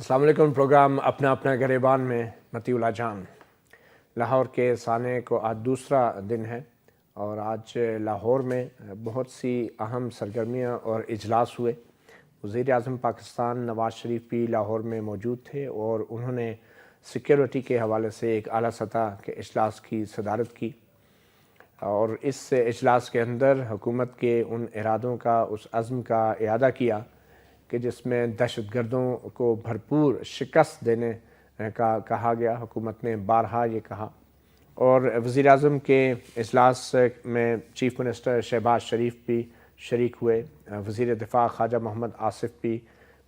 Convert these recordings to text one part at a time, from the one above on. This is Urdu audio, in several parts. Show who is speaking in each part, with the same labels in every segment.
Speaker 1: السلام علیکم۔ پروگرام اپنا اپنا گریبان میں متی اللہ جان۔ لاہور کے سانے کو آج دوسرا دن ہے اور آج لاہور میں بہت سی اہم سرگرمیاں اور اجلاس ہوئے۔ وزیر اعظم پاکستان نواز شریف بھی لاہور میں موجود تھے اور انہوں نے سیکیورٹی کے حوالے سے ایک اعلیٰ سطح کے اجلاس کی صدارت کی، اور اس اجلاس کے اندر حکومت کے ان ارادوں کا، اس عزم کا اعادہ کیا کہ جس میں دہشت گردوں کو بھرپور شکست دینے کا کہا گیا۔ حکومت نے بارہا یہ کہا، اور وزیر اعظم کے اجلاس میں چیف منسٹر شہباز شریف بھی شریک ہوئے، وزیر دفاع خواجہ محمد آصف بھی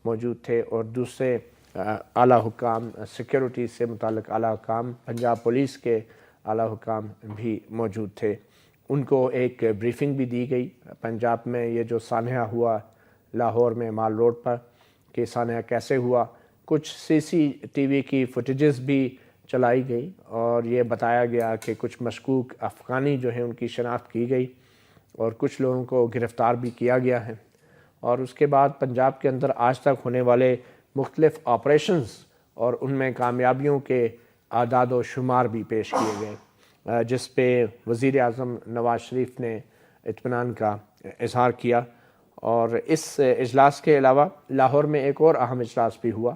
Speaker 1: موجود تھے، اور دوسرے اعلیٰ حکام، سیکیورٹی سے متعلق اعلیٰ حکام، پنجاب پولیس کے اعلیٰ حکام بھی موجود تھے۔ ان کو ایک بریفنگ بھی دی گئی پنجاب میں یہ جو سانحہ ہوا لاہور میں مال روڈ پر، کہ سانحہ کیسے ہوا۔ کچھ سی سی ٹی وی کی فوٹیجز بھی چلائی گئی اور یہ بتایا گیا کہ کچھ مشکوک افغانی جو ہیں ان کی شناخت کی گئی اور کچھ لوگوں کو گرفتار بھی کیا گیا ہے۔ اور اس کے بعد پنجاب کے اندر آج تک ہونے والے مختلف آپریشنز اور ان میں کامیابیوں کے اعداد و شمار بھی پیش کیے گئے، جس پہ وزیر اعظم نواز شریف نے اطمینان کا اظہار کیا۔ اور اس اجلاس کے علاوہ لاہور میں ایک اور اہم اجلاس بھی ہوا۔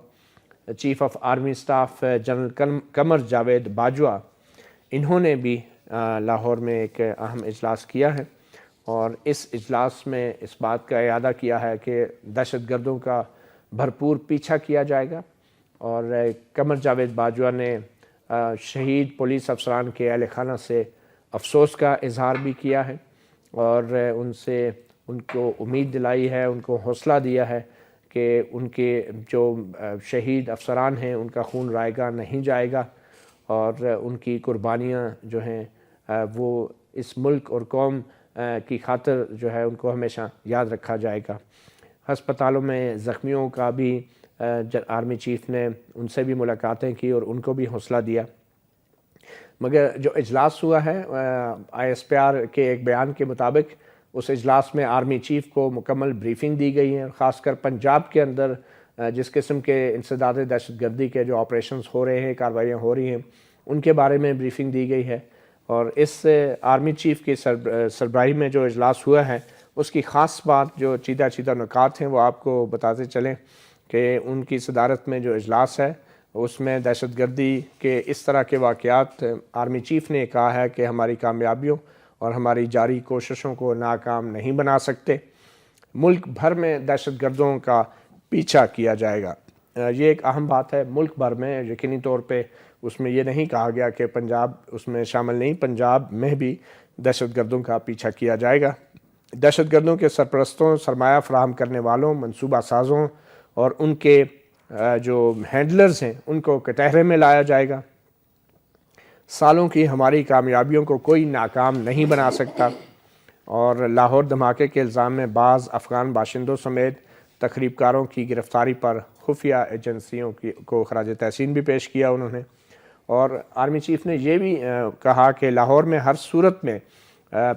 Speaker 1: Chief of army staff general Qamar Javed Bajwa, انہوں نے بھی لاہور میں ایک اہم اجلاس کیا ہے، اور اس اجلاس میں اس بات کا اعادہ کیا ہے کہ دہشت گردوں کا بھرپور پیچھا کیا جائے گا، اور قمر جاوید باجوہ نے شہید پولیس افسران کے اہل خانہ سے افسوس کا اظہار بھی کیا ہے، اور ان کو امید دلائی ہے، ان کو حوصلہ دیا ہے کہ ان کے جو شہید افسران ہیں ان کا خون رائگاں نہیں جائے گا، اور ان کی قربانیاں جو ہیں وہ اس ملک اور قوم کی خاطر جو ہے ان کو ہمیشہ یاد رکھا جائے گا۔ ہسپتالوں میں زخمیوں کا بھی آرمی چیف نے ان سے بھی ملاقاتیں کی اور ان کو بھی حوصلہ دیا۔ مگر جو اجلاس ہوا ہے آئی ایس پی آر کے ایک بیان کے مطابق، اس اجلاس میں آرمی چیف کو مکمل بریفنگ دی گئی ہے، خاص کر پنجاب کے اندر جس قسم کے انسداد دہشت گردی کے جو آپریشنز ہو رہے ہیں، کارروائیاں ہو رہی ہیں، ان کے بارے میں بریفنگ دی گئی ہے۔ اور اس آرمی چیف کی سربراہی میں جو اجلاس ہوا ہے، اس کی خاص بات جو چیدہ نکات ہیں وہ آپ کو بتاتے چلیں کہ ان کی صدارت میں جو اجلاس ہے اس میں دہشت گردی کے اس طرح کے واقعات آرمی چیف نے کہا ہے کہ ہماری کامیابیوں اور ہماری جاری کوششوں کو ناکام نہیں بنا سکتے۔ ملک بھر میں دہشت گردوں کا پیچھا کیا جائے گا، یہ ایک اہم بات ہے۔ ملک بھر میں یقینی طور پہ اس میں یہ نہیں کہا گیا کہ پنجاب اس میں شامل نہیں، پنجاب میں بھی دہشت گردوں کا پیچھا کیا جائے گا۔ دہشت گردوں کے سرپرستوں، سرمایہ فراہم کرنے والوں، منصوبہ سازوں اور ان کے جو ہینڈلرز ہیں ان کو کٹہرے میں لایا جائے گا۔ سالوں کی ہماری کامیابیوں کو کوئی ناکام نہیں بنا سکتا، اور لاہور دھماکے کے الزام میں بعض افغان باشندوں سمیت تخریب کاروں کی گرفتاری پر خفیہ ایجنسیوں کو خراج تحسین بھی پیش کیا انہوں نے۔ اور آرمی چیف نے یہ بھی کہا کہ لاہور میں ہر صورت میں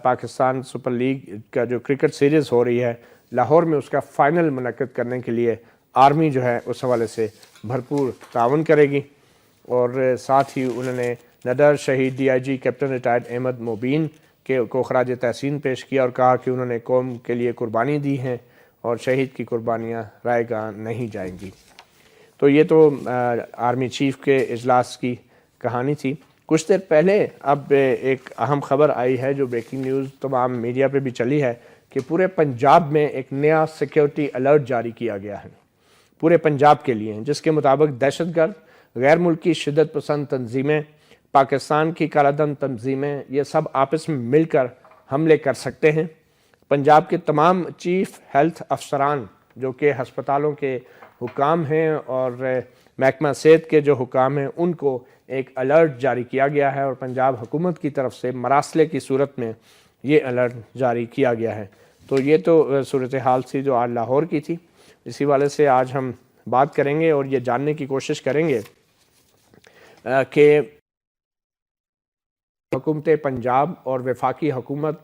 Speaker 1: پاکستان سپر لیگ کا جو کرکٹ سیریز ہو رہی ہے، لاہور میں اس کا فائنل منعقد کرنے کے لیے آرمی جو ہے اس حوالے سے بھرپور تعاون کرے گی۔ اور ساتھ ہی انہوں نے نڈر شہید D I G captain retired Ahmed Mubeen کو خراج تحسین پیش کیا اور کہا کہ انہوں نے قوم کے لیے قربانی دی ہے اور شہید کی قربانیاں رائے گاں نہیں جائیں گی۔ تو یہ تو آرمی چیف کے اجلاس کی کہانی تھی۔ کچھ دیر پہلے اب ایک اہم خبر آئی ہے جو بریکنگ نیوز تمام میڈیا پہ بھی چلی ہے کہ پورے پنجاب میں ایک نیا سیکیورٹی الرٹ جاری کیا گیا ہے پورے پنجاب کے لیے، جس کے مطابق دہشت گرد، غیر ملکی شدت پسند تنظیمیں، پاکستان کی کالا دھن تنظیمیں، یہ سب آپس میں مل کر حملے کر سکتے ہیں۔ پنجاب کے تمام چیف ہیلتھ افسران جو کہ ہسپتالوں کے حکام ہیں اور محکمہ صحت کے جو حکام ہیں ان کو ایک الرٹ جاری کیا گیا ہے، اور پنجاب حکومت کی طرف سے مراسلے کی صورت میں یہ الرٹ جاری کیا گیا ہے۔ تو یہ تو صورتحال تھی جو آج لاہور کی تھی۔ اسی والے سے آج ہم بات کریں گے اور یہ جاننے کی کوشش کریں گے کہ حکومت پنجاب اور وفاقی حکومت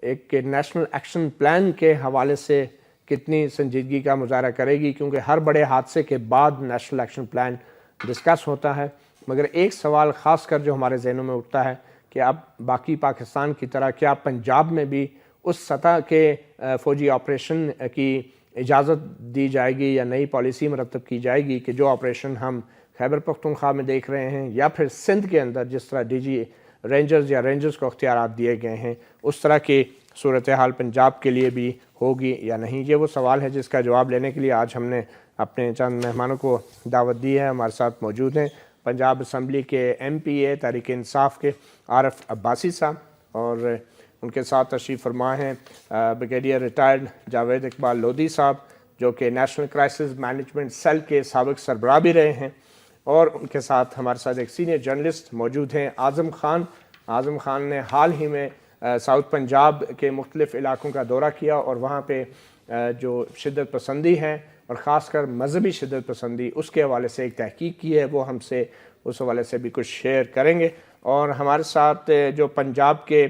Speaker 1: ایک نیشنل ایکشن پلان کے حوالے سے کتنی سنجیدگی کا مظاہرہ کرے گی، کیونکہ ہر بڑے حادثے کے بعد نیشنل ایکشن پلان ڈسکس ہوتا ہے. مگر ایک سوال خاص کر جو ہمارے ذہنوں میں اٹھتا ہے کہ اب باقی پاکستان کی طرح کیا پنجاب میں بھی اس سطح کے فوجی آپریشن کی اجازت دی جائے گی یا نئی پالیسی مرتب کی جائے گی کہ جو آپریشن ہم خیبر پختونخوا میں دیکھ رہے ہیں یا پھر سندھ کے اندر جس طرح ڈی جی رینجرز یا رینجرز کو اختیارات دیے گئے ہیں اس طرح کی صورتحال پنجاب کے لیے بھی ہوگی یا نہیں. یہ وہ سوال ہے جس کا جواب لینے کے لیے آج ہم نے اپنے چند مہمانوں کو دعوت دی ہے. ہمارے ساتھ موجود ہیں پنجاب اسمبلی کے ایم پی اے تحریک انصاف کے عارف عباسی صاحب، اور ان کے ساتھ تشریف فرما ہیں بریگیڈیئر ریٹائرڈ جاوید اقبال لودھی صاحب جو کہ نیشنل کرائسس مینجمنٹ سیل کے سابق سربراہ بھی رہے ہیں، اور ان کے ساتھ ہمارے ساتھ ایک سینئر جرنلسٹ موجود ہیں اعظم خان. اعظم خان نے حال ہی میں ساؤتھ پنجاب کے مختلف علاقوں کا دورہ کیا اور وہاں پہ جو شدت پسندی ہے اور خاص کر مذہبی شدت پسندی اس کے حوالے سے ایک تحقیق کی ہے، وہ ہم سے اس حوالے سے بھی کچھ شیئر کریں گے. اور ہمارے ساتھ جو پنجاب کے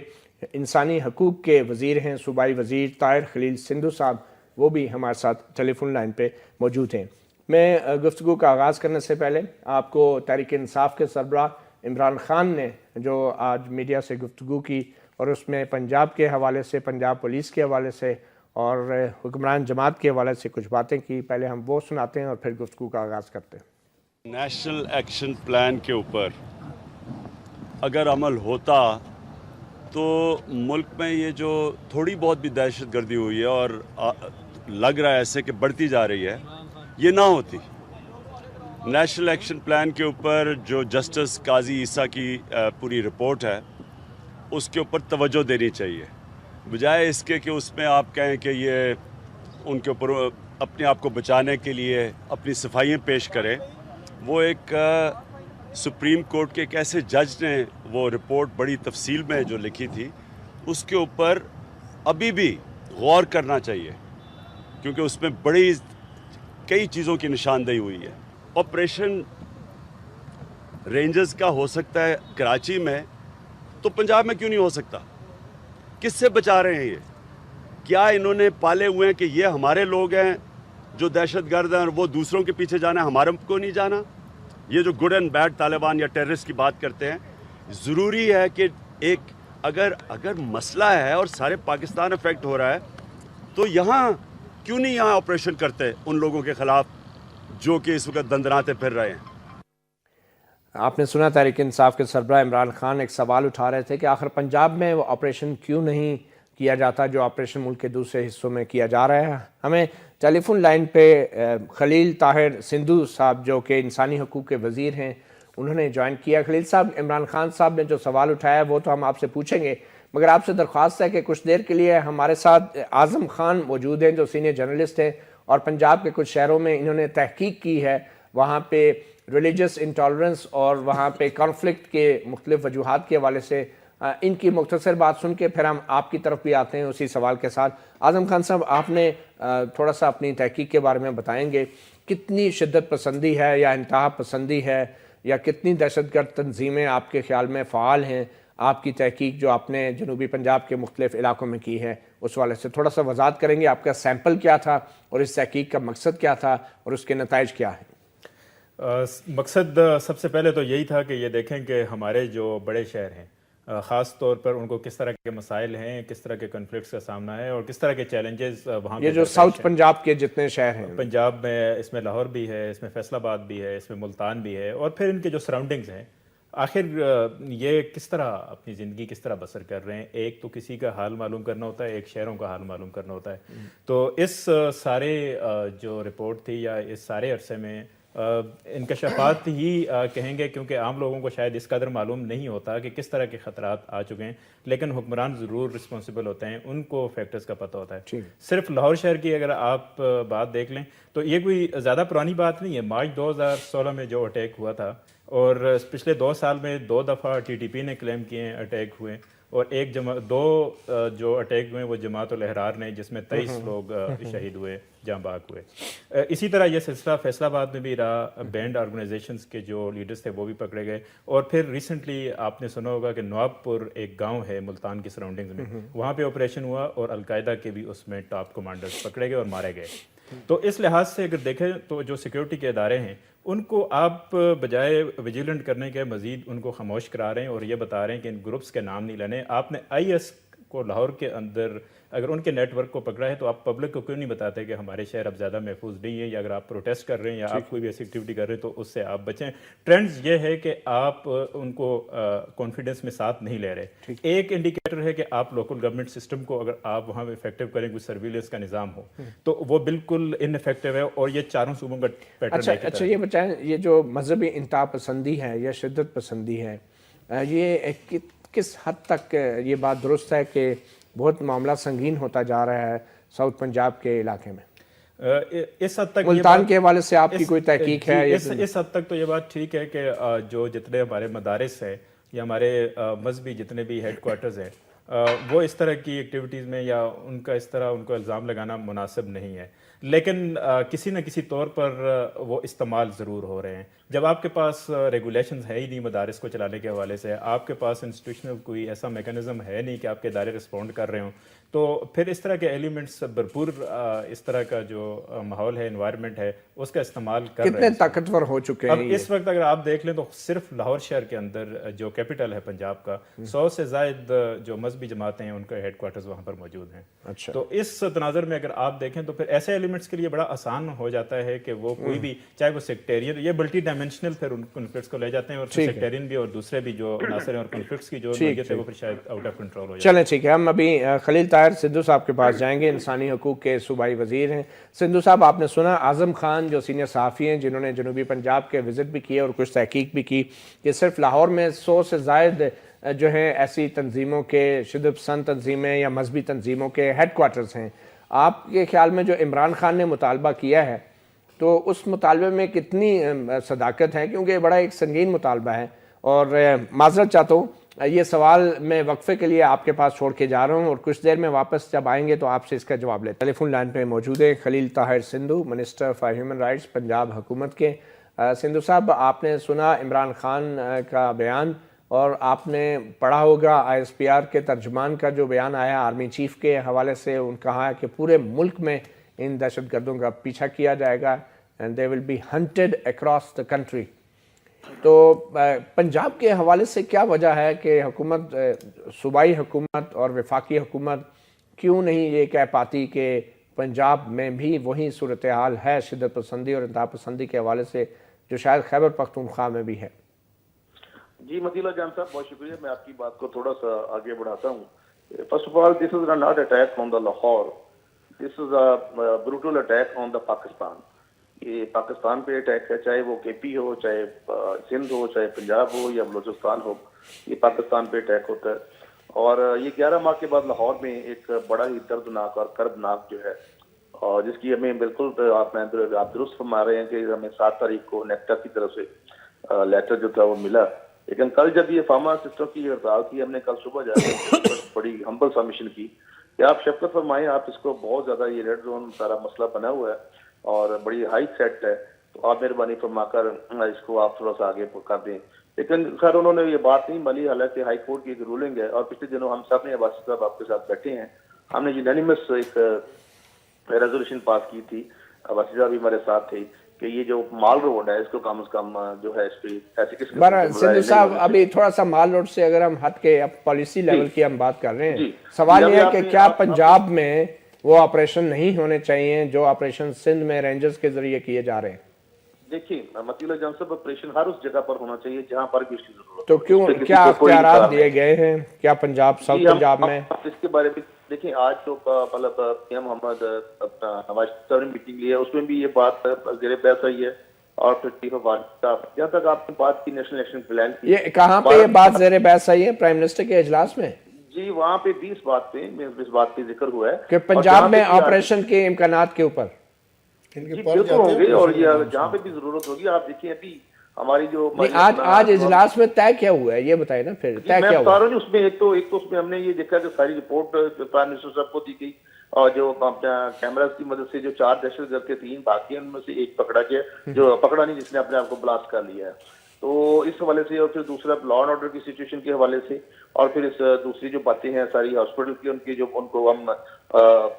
Speaker 1: انسانی حقوق کے وزیر ہیں صوبائی وزیر طاہر خلیل سندھو صاحب، وہ بھی ہمارے ساتھ ٹیلی فون لائن پہ موجود ہیں. میں گفتگو کا آغاز کرنے سے پہلے آپ کو تحریک انصاف کے سربراہ عمران خان نے جو آج میڈیا سے گفتگو کی اور اس میں پنجاب کے حوالے سے، پنجاب پولیس کے حوالے سے اور حکمران جماعت کے حوالے سے کچھ باتیں کی، پہلے ہم وہ سناتے ہیں اور پھر گفتگو کا آغاز کرتے ہیں.
Speaker 2: نیشنل ایکشن پلان کے اوپر اگر عمل ہوتا تو ملک میں یہ جو تھوڑی بہت بھی دہشت گردی ہوئی ہے اور لگ رہا ہے ایسے کہ بڑھتی جا رہی ہے، یہ نہ ہوتی. نیشنل ایکشن پلان کے اوپر جو جسٹس قاضی عیسیٰ کی پوری رپورٹ ہے اس کے اوپر توجہ دینی چاہیے، بجائے اس کے کہ اس میں آپ کہیں کہ یہ ان کے اوپر اپنے آپ کو بچانے کے لیے اپنی صفائیاں پیش کریں. وہ ایک سپریم کورٹ کے ایک ایسے جج نے وہ رپورٹ بڑی تفصیل میں جو لکھی تھی، اس کے اوپر ابھی بھی غور کرنا چاہیے، کیونکہ اس میں بڑی کئی چیزوں کی نشاندہی ہوئی ہے. آپریشن رینجرز کا ہو سکتا ہے کراچی میں، تو پنجاب میں کیوں نہیں ہو سکتا؟ کس سے بچا رہے ہیں یہ؟ کیا انہوں نے پالے ہوئے ہیں کہ یہ ہمارے لوگ ہیں جو دہشت گرد ہیں اور وہ دوسروں کے پیچھے جانا ہے، ہمارے کو نہیں جانا؟ یہ جو گڈ اینڈ بیڈ طالبان یا ٹیررسٹ کی بات کرتے ہیں، ضروری ہے کہ ایک اگر مسئلہ ہے اور سارے پاکستان افیکٹ ہو رہا ہے تو یہاں کیوں نہیں یہاں آپریشن کرتے ان لوگوں کے خلاف جو کہ اس وقت دندناتے پھر رہے ہیں.
Speaker 1: آپ نے سنا تحریک انصاف کے سربراہ عمران خان ایک سوال اٹھا رہے تھے کہ آخر پنجاب میں وہ آپریشن کیوں نہیں کیا جاتا جو آپریشن ملک کے دوسرے حصوں میں کیا جا رہا ہے. ہمیں ٹیلی فون لائن پہ خلیل طاہر سندھو صاحب جو کہ انسانی حقوق کے وزیر ہیں انہوں نے جوائن کیا. خلیل صاحب، عمران خان صاحب نے جو سوال اٹھایا وہ تو ہم آپ سے پوچھیں گے، مگر آپ سے درخواست ہے کہ کچھ دیر کے لیے ہمارے ساتھ اعظم خان موجود ہیں جو سینئر جرنلسٹ ہیں اور پنجاب کے کچھ شہروں میں انہوں نے تحقیق کی ہے، وہاں پہ ریلیجس انٹالرنس اور وہاں پہ کانفلکٹ کے مختلف وجوہات کے حوالے سے ان کی مختصر بات سن کے پھر ہم آپ کی طرف بھی آتے ہیں اسی سوال کے ساتھ. اعظم خان صاحب، آپ نے تھوڑا سا اپنی تحقیق کے بارے میں بتائیں گے، کتنی شدت پسندی ہے یا انتہا پسندی ہے یا کتنی دہشت گرد تنظیمیں آپ کے خیال میں فعال ہیں؟ آپ کی تحقیق جو آپ نے جنوبی پنجاب کے مختلف علاقوں میں کی ہے اس والے سے تھوڑا سا وضاحت کریں گے. آپ کا سیمپل کیا تھا اور اس تحقیق کا مقصد کیا تھا اور اس کے نتائج کیا ہیں؟
Speaker 3: مقصد سب سے پہلے تو یہی تھا کہ یہ دیکھیں کہ ہمارے جو بڑے شہر ہیں خاص طور پر ان کو کس طرح کے مسائل ہیں، کس طرح کے کنفلکٹس کا سامنا ہے اور کس طرح کے چیلنجز وہاں
Speaker 1: یہ جو ساؤتھ پنجاب کے جتنے شہر ہیں،
Speaker 3: پنجاب میں اس میں لاہور بھی ہے، اس میں فیصل آباد بھی ہے، اس میں ملتان بھی ہے، اور پھر ان کے جو سراؤنڈنگز ہیں آخر یہ کس طرح اپنی زندگی کس طرح بسر کر رہے ہیں. ایک تو کسی کا حال معلوم کرنا ہوتا ہے، ایک شہروں کا حال معلوم کرنا ہوتا ہے. تو اس سارے جو رپورٹ تھی یا اس سارے عرصے میں انکشافات ہی کہیں گے، کیونکہ عام لوگوں کو شاید اس قدر معلوم نہیں ہوتا کہ کس طرح کے خطرات آ چکے ہیں، لیکن حکمران ضرور رسپانسبل ہوتے ہیں، ان کو فیکٹرز کا پتہ ہوتا ہے. صرف لاہور شہر کی اگر آپ بات دیکھ لیں تو یہ کوئی زیادہ پرانی بات نہیں ہے. مارچ 2016 میں جو اٹیک ہوا تھا اور پچھلے 2 سال میں 2 دفعہ TTP نے کلیم کیے ہیں اٹیک ہوئے، اور دو جو اٹیک ہوئے وہ جماعت الاحرار نے، جس میں 23 لوگ شہید ہوئے، جاں بحق ہوئے۔ اسی طرح یہ سلسلہ فیصل آباد میں بھی رہا، بینڈ آرگنائزیشنز کے جو لیڈرز تھے وہ بھی پکڑے گئے، اور پھر ریسنٹلی آپ نے سنا ہوگا کہ نواب پور ایک گاؤں ہے ملتان کی سراؤنڈنگز میں، وہاں پہ آپریشن ہوا اور القاعدہ کے بھی اس میں ٹاپ کمانڈرز پکڑے گئے اور مارے گئے۔ تو اس لحاظ سے اگر دیکھیں تو جو سیکیورٹی کے ادارے ہیں ان کو آپ بجائے ویجیلنٹ کرنے کے مزید ان کو خاموش کرا رہے ہیں اور یہ بتا رہے ہیں کہ ان گروپس کے نام نہیں لینے۔ آپ نے آئی ایس کو لاہور کے اندر اگر ان کے نیٹ ورک کو پکڑا ہے تو آپ پبلک کو کیوں نہیں بتاتے کہ ہمارے شہر اب زیادہ محفوظ نہیں ہے، یا اگر آپ پروٹیسٹ کر رہے ہیں یا آپ کوئی بھی ایسی ایکٹیویٹی کر رہے ہیں تو اس سے آپ بچیں۔ ٹرینڈز یہ ہے کہ آپ ان کو کانفیڈنس میں ساتھ نہیں لے رہے۔ ایک انڈیکیٹر ہے کہ آپ لوکل گورنمنٹ سسٹم کو اگر آپ وہاں افیکٹو کریں، کوئی سرویلنس کا نظام ہو، تو وہ بالکل ان افیکٹو ہے، اور یہ چاروں صوبوں کا پیٹرن ہے۔
Speaker 1: اچھا یہ بتائیں، یہ جو مذہبی انتہا پسندی ہے یا شدت پسندی ہے، یہ کس حد تک یہ بات درست ہے کہ بہت معاملہ سنگین ہوتا جا رہا ہے ساؤتھ پنجاب کے علاقے میں؟
Speaker 3: اس حد تک
Speaker 1: ملتان کے حوالے سے آپ کی کوئی تحقیق ہے؟
Speaker 3: اس حد تک تو یہ بات ٹھیک ہے کہ جو جتنے ہمارے مدارس ہیں یا ہمارے مذہبی جتنے بھی ہیڈ کوارٹرز ہیں، وہ اس طرح کی ایکٹیویٹیز میں یا ان کا اس طرح ان کو الزام لگانا مناسب نہیں ہے، لیکن کسی نہ کسی طور پر وہ استعمال ضرور ہو رہے ہیں۔ جب آپ کے پاس ریگولیشنز ہے ہی نہیں مدارس کو چلانے کے حوالے سے، آپ کے پاس انسٹیٹیوشنل کوئی ایسا میکانزم ہے نہیں کہ آپ کے ادارے رسپونڈ کر رہے ہوں، تو پھر اس طرح کے ایلیمنٹس بھرپور اس طرح کا جو ماحول ہے، انوائرمنٹ ہے، اس کا استعمال کر رہے ہیں۔
Speaker 1: کتنے طاقتور ہو چکے ہیں
Speaker 3: اب اس وقت اگر آپ دیکھ لیں تو صرف لاہور شہر کے اندر جو کیپٹل ہے پنجاب کا، 100 سے زائد جو مذہبی جماعتیں ہیں ان کے ہیڈ کوارٹرز وہاں پر موجود ہیں۔
Speaker 1: اچھا،
Speaker 3: تو اس تناظر میں اگر آپ دیکھیں تو پھر ایسے ایلیمنٹس کے لیے بڑا آسان ہو جاتا ہے کہ وہ کوئی بھی، چاہے وہ سیکٹیرین، یہ ملٹی ڈائمینشنل پھر ان کنفلکٹس کو لے جاتے ہیں، اور سیکٹیرین بھی اور دوسرے بھی جو عناصر ہیں اور کنفلکٹس کی جو نوعیت ہے وہ پھر شاید آؤٹ آف کنٹرول ہو جاتی ہے۔
Speaker 1: چلیں ٹھیک ہے، ہم ابھی خلیل طاہر سندھو صاحب کے پاس جائیں گے، انسانی حقوق کے صوبائی وزیر ہیں۔ سندھو صاحب، آپ نے سنا اعظم خان جو سینئر صحافی ہیں جنہوں نے جنوبی پنجاب کے وزٹ بھی کیے اور کچھ تحقیق بھی کی، کہ صرف لاہور میں 100 سے زائد جو ہیں ایسی تنظیموں کے، شدت پسند تنظیمیں یا مذہبی تنظیموں کے ہیڈ کوارٹرز ہیں۔ آپ کے خیال میں جو عمران خان نے مطالبہ کیا ہے تو اس مطالبے میں کتنی صداقت ہے؟ کیونکہ یہ بڑا ایک سنگین مطالبہ ہے، اور معذرت چاہتا ہوں یہ سوال میں وقفے کے لیے آپ کے پاس چھوڑ کے جا رہا ہوں، اور کچھ دیر میں واپس جب آئیں گے تو آپ سے اس کا جواب لیں۔ ٹیلی فون لائن پہ موجود ہے Khalil Tahir Sandhu, minister for human rights Punjab حکومت کے۔ سندھو صاحب، آپ نے سنا عمران خان کا بیان، اور آپ نے پڑھا ہوگا آئی ایس پی آر کے ترجمان کا جو بیان آیا آرمی چیف کے حوالے سے، ان کہا کہ پورے ملک میں ان دہشت گردوں کا پیچھا کیا جائے گا، and they will be hunted across the country۔ تو پنجاب کے حوالے سے کیا وجہ ہے کہ حکومت، صوبائی حکومت اور وفاقی حکومت کیوں نہیں یہ کہہ پاتی کہ پنجاب میں بھی وہی صورتحال ہے شدت پسندی اور انتہا پسندی کے حوالے سے جو شاید خیبر پختونخوا میں بھی ہے؟
Speaker 4: جی متی اللہ جان صاحب، بہت شکریہ۔ میں آپ کی بات کو تھوڑا سا آگے بڑھاتا ہوں۔ First of all, this is not attack on the Lahore, this is a brutal attack on the Pakistan. یہ پاکستان پہ اٹیک ہے، چاہے وہ کے پی ہو، چاہے سندھ ہو، چاہے پنجاب ہو یا بلوچستان ہو، یہ پاکستان پہ اٹیک ہوتا ہے۔ اور یہ 11 ماہ کے بعد لاہور میں ایک بڑا ہی دردناک اور کربناک جو ہے، اور جس کی ہمیں بالکل آپ درست فرما رہے ہیں کہ ہمیں 7 تاریخ کو نیکٹا کی طرف سے لیٹر جو تھا وہ ملا، لیکن کل جب یہ فارما سسٹم کی ہڑتال کی، ہم نے کل صبح جا کے بڑی ہمبل سبمیشن کی کہ آپ شفقت فرمائیں، آپ اس کو بہت زیادہ یہ ریڈ زون سارا مسئلہ بنا ہوا ہے اور بڑی ہائی سیٹ ہے، تو آپ مہربانی فرما کر اس کو آپ تھوڑا سا آگے کر دیں۔ لیکن خیر انہوں نے یہ بات نہیں مانی، حالانکہ ہائی کورٹ کی ایک رولنگ ہے، اور پچھلے دنوں ہم سب نے عباسی صاحب آپ کے ساتھ بیٹھے ہیں، ہم نے یونینیمس ایک ریزولوشن پاس کی تھی، عباسی صاحب بھی ہمارے ساتھ تھے، کہ یہ جو مال روڈ ہے اس کو کم از کم جو ہے اس پہ ایسے کس
Speaker 1: سندھو صاحب ابھی تھوڑا سا مال روڈ سے اگر ہم ہٹ کے اب پالیسی لیول کی ہم بات کر رہے ہیں، سوال یہ ہے کہ کیا پنجاب میں وہ آپریشن نہیں ہونے چاہیے جو آپریشن سندھ میں رینجرز کے ذریعے کیے جا رہے ہیں؟
Speaker 4: دیکھیے متی اللہ جان صاحب، آپریشن ہر اس جگہ پر ہونا چاہیے جہاں پر بھی اس کی ضرورت۔
Speaker 1: تو کیوں، کیا اختیارات دیے گئے ہیں؟ کیا پنجاب، ساؤتھ پنجاب میں
Speaker 4: اس کے بارے میں دیکھیں، آج جو مطلب پی ایم محمد نواز صاحب نے میٹنگ لی ہے اس میں بھی یہ بات زیر بحث آئی ہے، اور پھر چیف آف آرمی اسٹاف، جہاں تک آپ نے بات کی نیشنل ایکشن پلان کی،
Speaker 1: یہ کہاں پہ یہ بات زیر بحث آئی ہے؟ پرائم منسٹر کے اجلاس میں؟
Speaker 4: جی وہاں پہ بھی اس بات پہ ذکر ہوا ہے
Speaker 1: کہ پنجاب میں آپریشن کے امکانات کے اوپر
Speaker 4: بالکل ہوں گے، اور یہ جہاں پہ بھی ضرورت ہوگی۔ آپ دیکھیں ابھی ہماری جو
Speaker 1: آج اجلاس میں طے کیا ہوا ہے یہ بتائیں نا پھر طے
Speaker 4: میں
Speaker 1: کیا
Speaker 4: بتا
Speaker 1: ہوا؟
Speaker 4: رہا ہوں اس میں ایک تو اس میں ہم نے یہ دیکھا کہ ساری رپورٹ پرائم منسٹر صاحب کو دی گئی اور جو کیمراز کی مدد سے جو 4 دہشت گرد کے 3 باقی ہیں ان میں سے ایک پکڑا گیا جو پکڑا نہیں جس نے اپنے آپ کو بلاسٹ کر لیا ہے. تو اس حوالے سے اور پھر دوسرا لا اینڈ آرڈر کی سچویشن کے حوالے سے اور پھر اس دوسری جو باتیں ہیں ساری ہاسپٹل کی ان کو ہم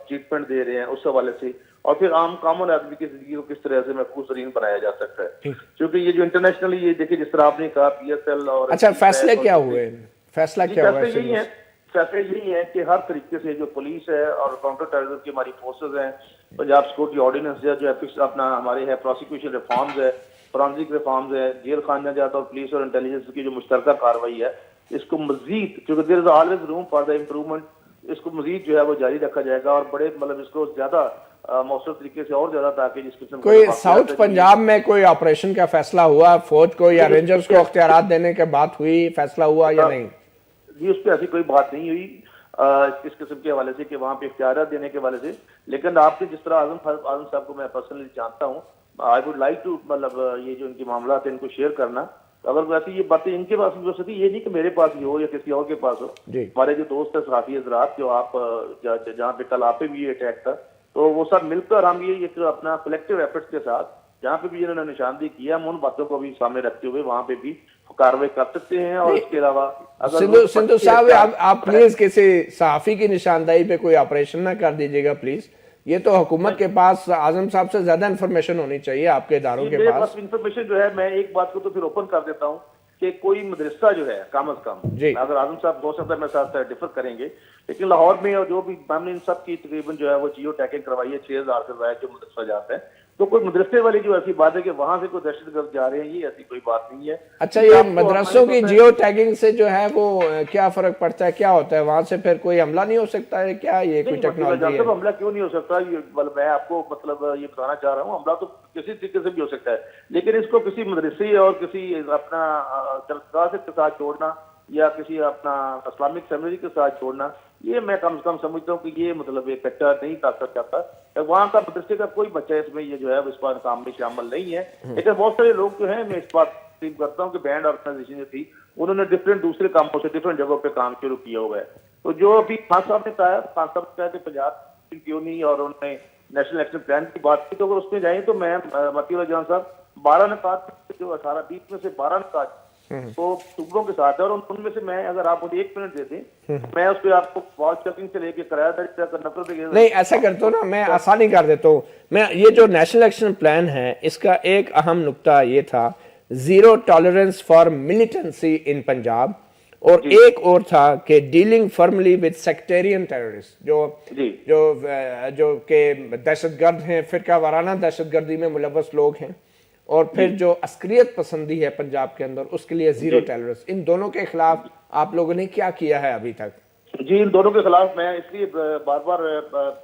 Speaker 4: ٹریٹمنٹ دے رہے ہیں اس حوالے سے اور پھر عام کامن آدمی کی زندگی کو کس طرح سے محفوظ ترین بنایا جا سکتا ہے کیونکہ یہ جو انٹرنیشنلی یہ دیکھیں جس طرح آپ نے کہا پی ایس ایل اور
Speaker 1: اچھا فیصلے کیا ہوئے؟ فیصلہ کیا ہوا؟
Speaker 4: فیصلے یہی ہے کہ ہر طریقے سے جو پولیس ہے اور کاؤنٹر ٹیررزم کی ہماری فورسز ہیں پنجاب سیکورٹی آرڈیننس ہے جو اپنا ہمارے ہے پروسیکیوشن ریفارمز ہے فرانزک ریفارمز ہے جیل خانہ جات اور پولیس اور انٹیلیجنس کی جو مشترکہ کارروائی ہے اس کو مزید کیونکہ there is always room for the improvement اس کو مزید جو ہے وہ جاری رکھا جائے گا اور بڑے مطلب اس کو زیادہ مؤثر طریقے سے اور زیادہ تاکہ جس قسم
Speaker 1: کوئی ساؤتھ پنجاب میں کوئی آپریشن کا فیصلہ ہوا فوج کو یا رینجرز کو اختیارات دینے کے بات ہوئی فیصلہ ہوا یا نہیں؟
Speaker 4: جی اس پہ ایسی کوئی بات نہیں ہوئی اس قسم کے حوالے سے کہ وہاں پہ اختیارات دینے کے حوالے سے لیکن آپ نے جس طرح اعظم صاحب کو میں پرسنلی جانتا ہوں آئی ووڈ لائک ٹو مطلب یہ جو ان کے معاملات ہیں ان کو شیئر کرنا اگر ویسے یہ باتیں ان کے پاس بھی ہو سکتی یہ نہیں کہ میرے پاس ہی ہو یا کسی اور کے پاس ہو. ہمارے جو دوست ہیں صحافی حضرات جو آپ جہاں پہ کل آپ پہ بھی یہ اٹیک تھا تو وہ سب مل کر ہم یہ ایک اپنا کلیکٹیو ایفرٹس کے ساتھ جہاں پہ بھی انہوں نے نشاندہی کیا ہم ان باتوں کو بھی سامنے رکھتے ہوئے وہاں پہ بھی کارروائی کر سکتے ہیں. اور اس کے علاوہ
Speaker 1: سندھو صاحب آپ پلیز کسی صحافی کی نشاندہی پہ کوئی آپریشن نہ کر دیجیے گا پلیز. یہ تو حکومت کے پاس اعظم صاحب سے زیادہ انفارمیشن ہونی چاہیے آپ کے اداروں کے پاس.
Speaker 4: انفارمیشن جو ہے میں ایک بات کو تو پھر اوپن کر دیتا ہوں کہ کوئی مدرسہ جو ہے کم از کم اگر اعظم صاحب ہو سکتا ہے میرے ساتھ ڈفر کریں گے لیکن لاہور میں اور جو بھی ہم نے ان سب کی تقریباً جو ہے وہ جیو ٹیکنگ کروائی ہے 6000 سے زائد جو مدرسہ جاتا ہے تو کوئی مدرسے والی جو ایسی بات ہے کہ وہاں سے کوئی دہشت گرد جا رہے ہیں یہ ایسی کوئی بات نہیں ہے.
Speaker 1: اچھا یہ مدرسوں کی جیو ٹیگنگ سے جو ہے وہ کیا فرق پڑتا ہے کیا ہوتا ہے وہاں سے پھر کوئی حملہ نہیں ہو سکتا ہے کیا یہ کوئی ٹیکنالوجی ہے؟
Speaker 4: حملہ کیوں نہیں ہو سکتا میں آپ کو مطلب یہ بتانا چاہ رہا ہوں حملہ تو کسی طریقے سے بھی ہو سکتا ہے لیکن اس کو کسی مدرسے اور کسی اپنا درسگاہ کے ساتھ چھوڑنا یا کسی اپنا اسلامک سیمنری کے ساتھ چھوڑنا یہ میں کم از کم سمجھتا ہوں کہ یہ مطلب ایک فیکٹر نہیں کر سکتا وہاں کا مدرسے کا کوئی بچہ اس میں یہ جو ہے اس پر کام میں شامل نہیں ہے. لیکن بہت سارے لوگ جو ہیں میں اس بات تسلیم کرتا ہوں کہ بینڈ آرگنائزیشن جو تھی انہوں نے ڈفرینٹ دوسرے کاموں سے ڈفرینٹ جگہوں پہ کام شروع کیا ہوا ہے. تو جو ابھی خان صاحب نے کہا کہ پنجاب کیوں نہیں اور انہوں نے نیشنل ایکشن پلان کی بات کی تو اگر اس میں جائیں تو میں متی اللہ جان صاحب 12 نکات جو 18-20 میں سے 12 نکات تو صوبوں کے ساتھ ہے اور ان میں سے میں اگر آپ مجھے 1 منٹ دے دیں میں اس پہ آپ کو واچ چیکنگ سے لے کے کرایہ داری نفرت
Speaker 1: نہیں ایسا کرتا ہوں نا میں آسانی کر دیتا ہوں. میں یہ جو نیشنل ایکشن پلان ہے اس کا ایک اہم نقطہ یہ تھا زیرو ٹالرنس فار ملیٹنسی ان پنجاب اور ایک اور تھا کہ dealing firmly with sectarian terrorist جو کہ دہشت گرد ہیں فرقہ وارانہ دہشت گردی میں ملوث لوگ ہیں اور پھر جو عسکریت پسندی ہے پنجاب کے اندر اس کے لیے زیرو ٹالرنس. ان دونوں کے خلاف آپ لوگوں نے کیا کیا ہے ابھی تک؟
Speaker 4: جی ان دونوں کے خلاف میں اس لیے بار بار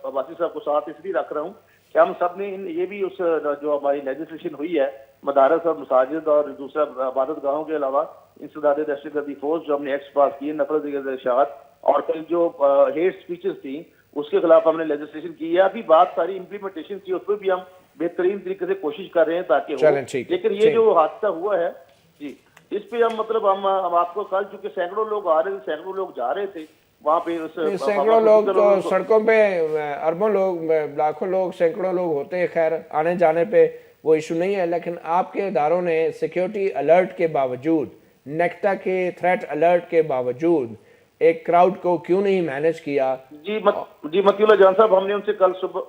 Speaker 4: واسی صاحب کو ساتھ اس لیے رکھ رہا ہوں کہ ہم سب نے یہ بھی اس جو ہماری لیجسلیشن ہوئی ہے مدارس اور مساجد اور دوسرا عبادت گاہوں کے علاوہ انسداد دہشت گردی فورس جو ہم نے ایکٹس پاس کیے نفرت اشاعت اور پھر جو ہیٹ سپیچز تھیں اس کے خلاف ہم نے لیجسلیشن کی ہے. ابھی بات ساری امپلیمنٹیشن کی اس پہ بھی ہم بہترین طریقے سے کوشش کر رہے ہیں تاکہ ہو. لیکن یہ جو حادثہ ہوا ہے جی اس پہ ہم مطلب ہم آپ کو کل چونکہ سینکڑوں لوگ آ رہے تھے سینکڑوں لوگ جا رہے تھے وہاں پہ
Speaker 1: سینکڑوں لوگ تو سڑکوں پہ اربوں لوگ لاکھوں لوگ سینکڑوں لوگ ہوتے ہیں خیر آنے جانے پہ وہ ایشو نہیں ہے لیکن آپ کے اداروں نے سیکیورٹی الرٹ کے باوجود نیکٹا کے تھریٹ الرٹ کے باوجود ایک کراؤڈ کو کیوں نہیں مینج کیا؟
Speaker 4: جی متی اللہ جان صاحب ہم نے ان سے کل صبح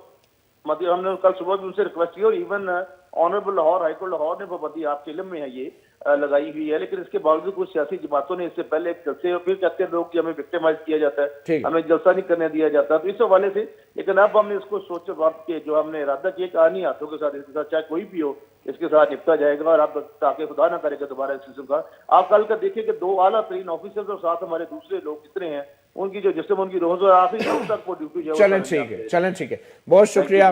Speaker 4: بھی ان سے ریکویسٹ کی اور even honourable Lahore high court Lahore نے پابندی آپ کے علم میں ہے یہ لگائی ہوئی ہے لیکن اس کے باوجود کچھ سیاسی جماعتوں نے اس سے پہلے جلسے اور پھر کہتے ہیں لوگ کہ ہمیں وکٹمائز کیا جاتا ہے ہمیں جلسہ نہیں کرنے دیا جاتا تو اس حوالے سے لیکن اب ہم نے اس کو سوچ وقت کے جو ہم نے ارادہ کیا کہ آنی ہاتھوں کے ساتھ اس کے ساتھ چاہے کوئی بھی ہو اس کے ساتھ نپٹا جائے گا اور اب تاکہ خدا نہ کرے گا دوبارہ اس قسم کا. آپ کل کا دیکھیں کہ 2 اعلیٰ ترین آفیسرز اور ساتھ ہمارے دوسرے لوگ کتنے ہیں ان کی جو جسم ان کی روز اور آخری تک وہ ڈیوٹی
Speaker 1: چلیں ٹھیک ہے بہت شکریہ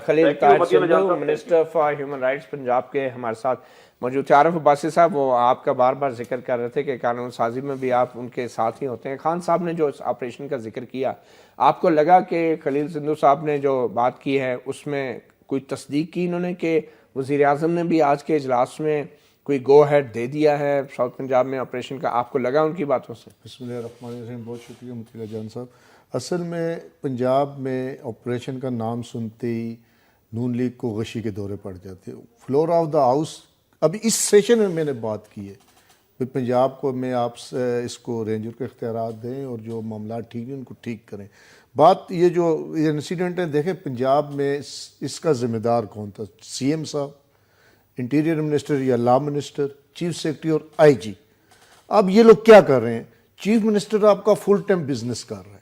Speaker 1: Khalil Tahir Sandhu minister for human rights Punjab کے ہمارے ساتھ موجود تھے. عارف عباسی صاحب وہ آپ کا بار بار ذکر کر رہے تھے کہ قانون سازی میں بھی آپ ان کے ساتھ ہی ہوتے ہیں. خان صاحب نے جو اس آپریشن کا ذکر کیا آپ کو لگا کہ خلیل سندھو صاحب نے جو بات کی ہے اس میں کوئی تصدیق کی انہوں نے کہ وزیر اعظم نے بھی آج کے اجلاس میں کوئی گو ہیڈ دے دیا ہے ساؤتھ پنجاب میں آپریشن کا؟ آپ کو لگا ان کی باتوں سے؟
Speaker 5: بسم اللہ الرحمن الرحیم. بہت شکریہ مطیع جان صاحب. اصل میں پنجاب میں آپریشن کا نام سنتے ہی نون لیگ کو غشی کے دورے پڑ جاتے. فلور آف دا ہاؤس ابھی اس سیشن میں نے بات کی ہے کہ پنجاب کو میں آپ اس کو رینجر کو اختیارات دیں اور جو معاملات ٹھیک ہیں ان کو ٹھیک کریں. بات یہ جو انسیڈنٹ ہے دیکھیں پنجاب میں اس کا ذمہ دار کون تھا؟ سی ایم صاحب, انٹیریئر منسٹر یا لا منسٹر, چیف سیکرٹری اور آئی جی. اب یہ لوگ کیا کر رہے ہیں؟ چیف منسٹر آپ کا فل ٹائم بزنس کر رہا ہے.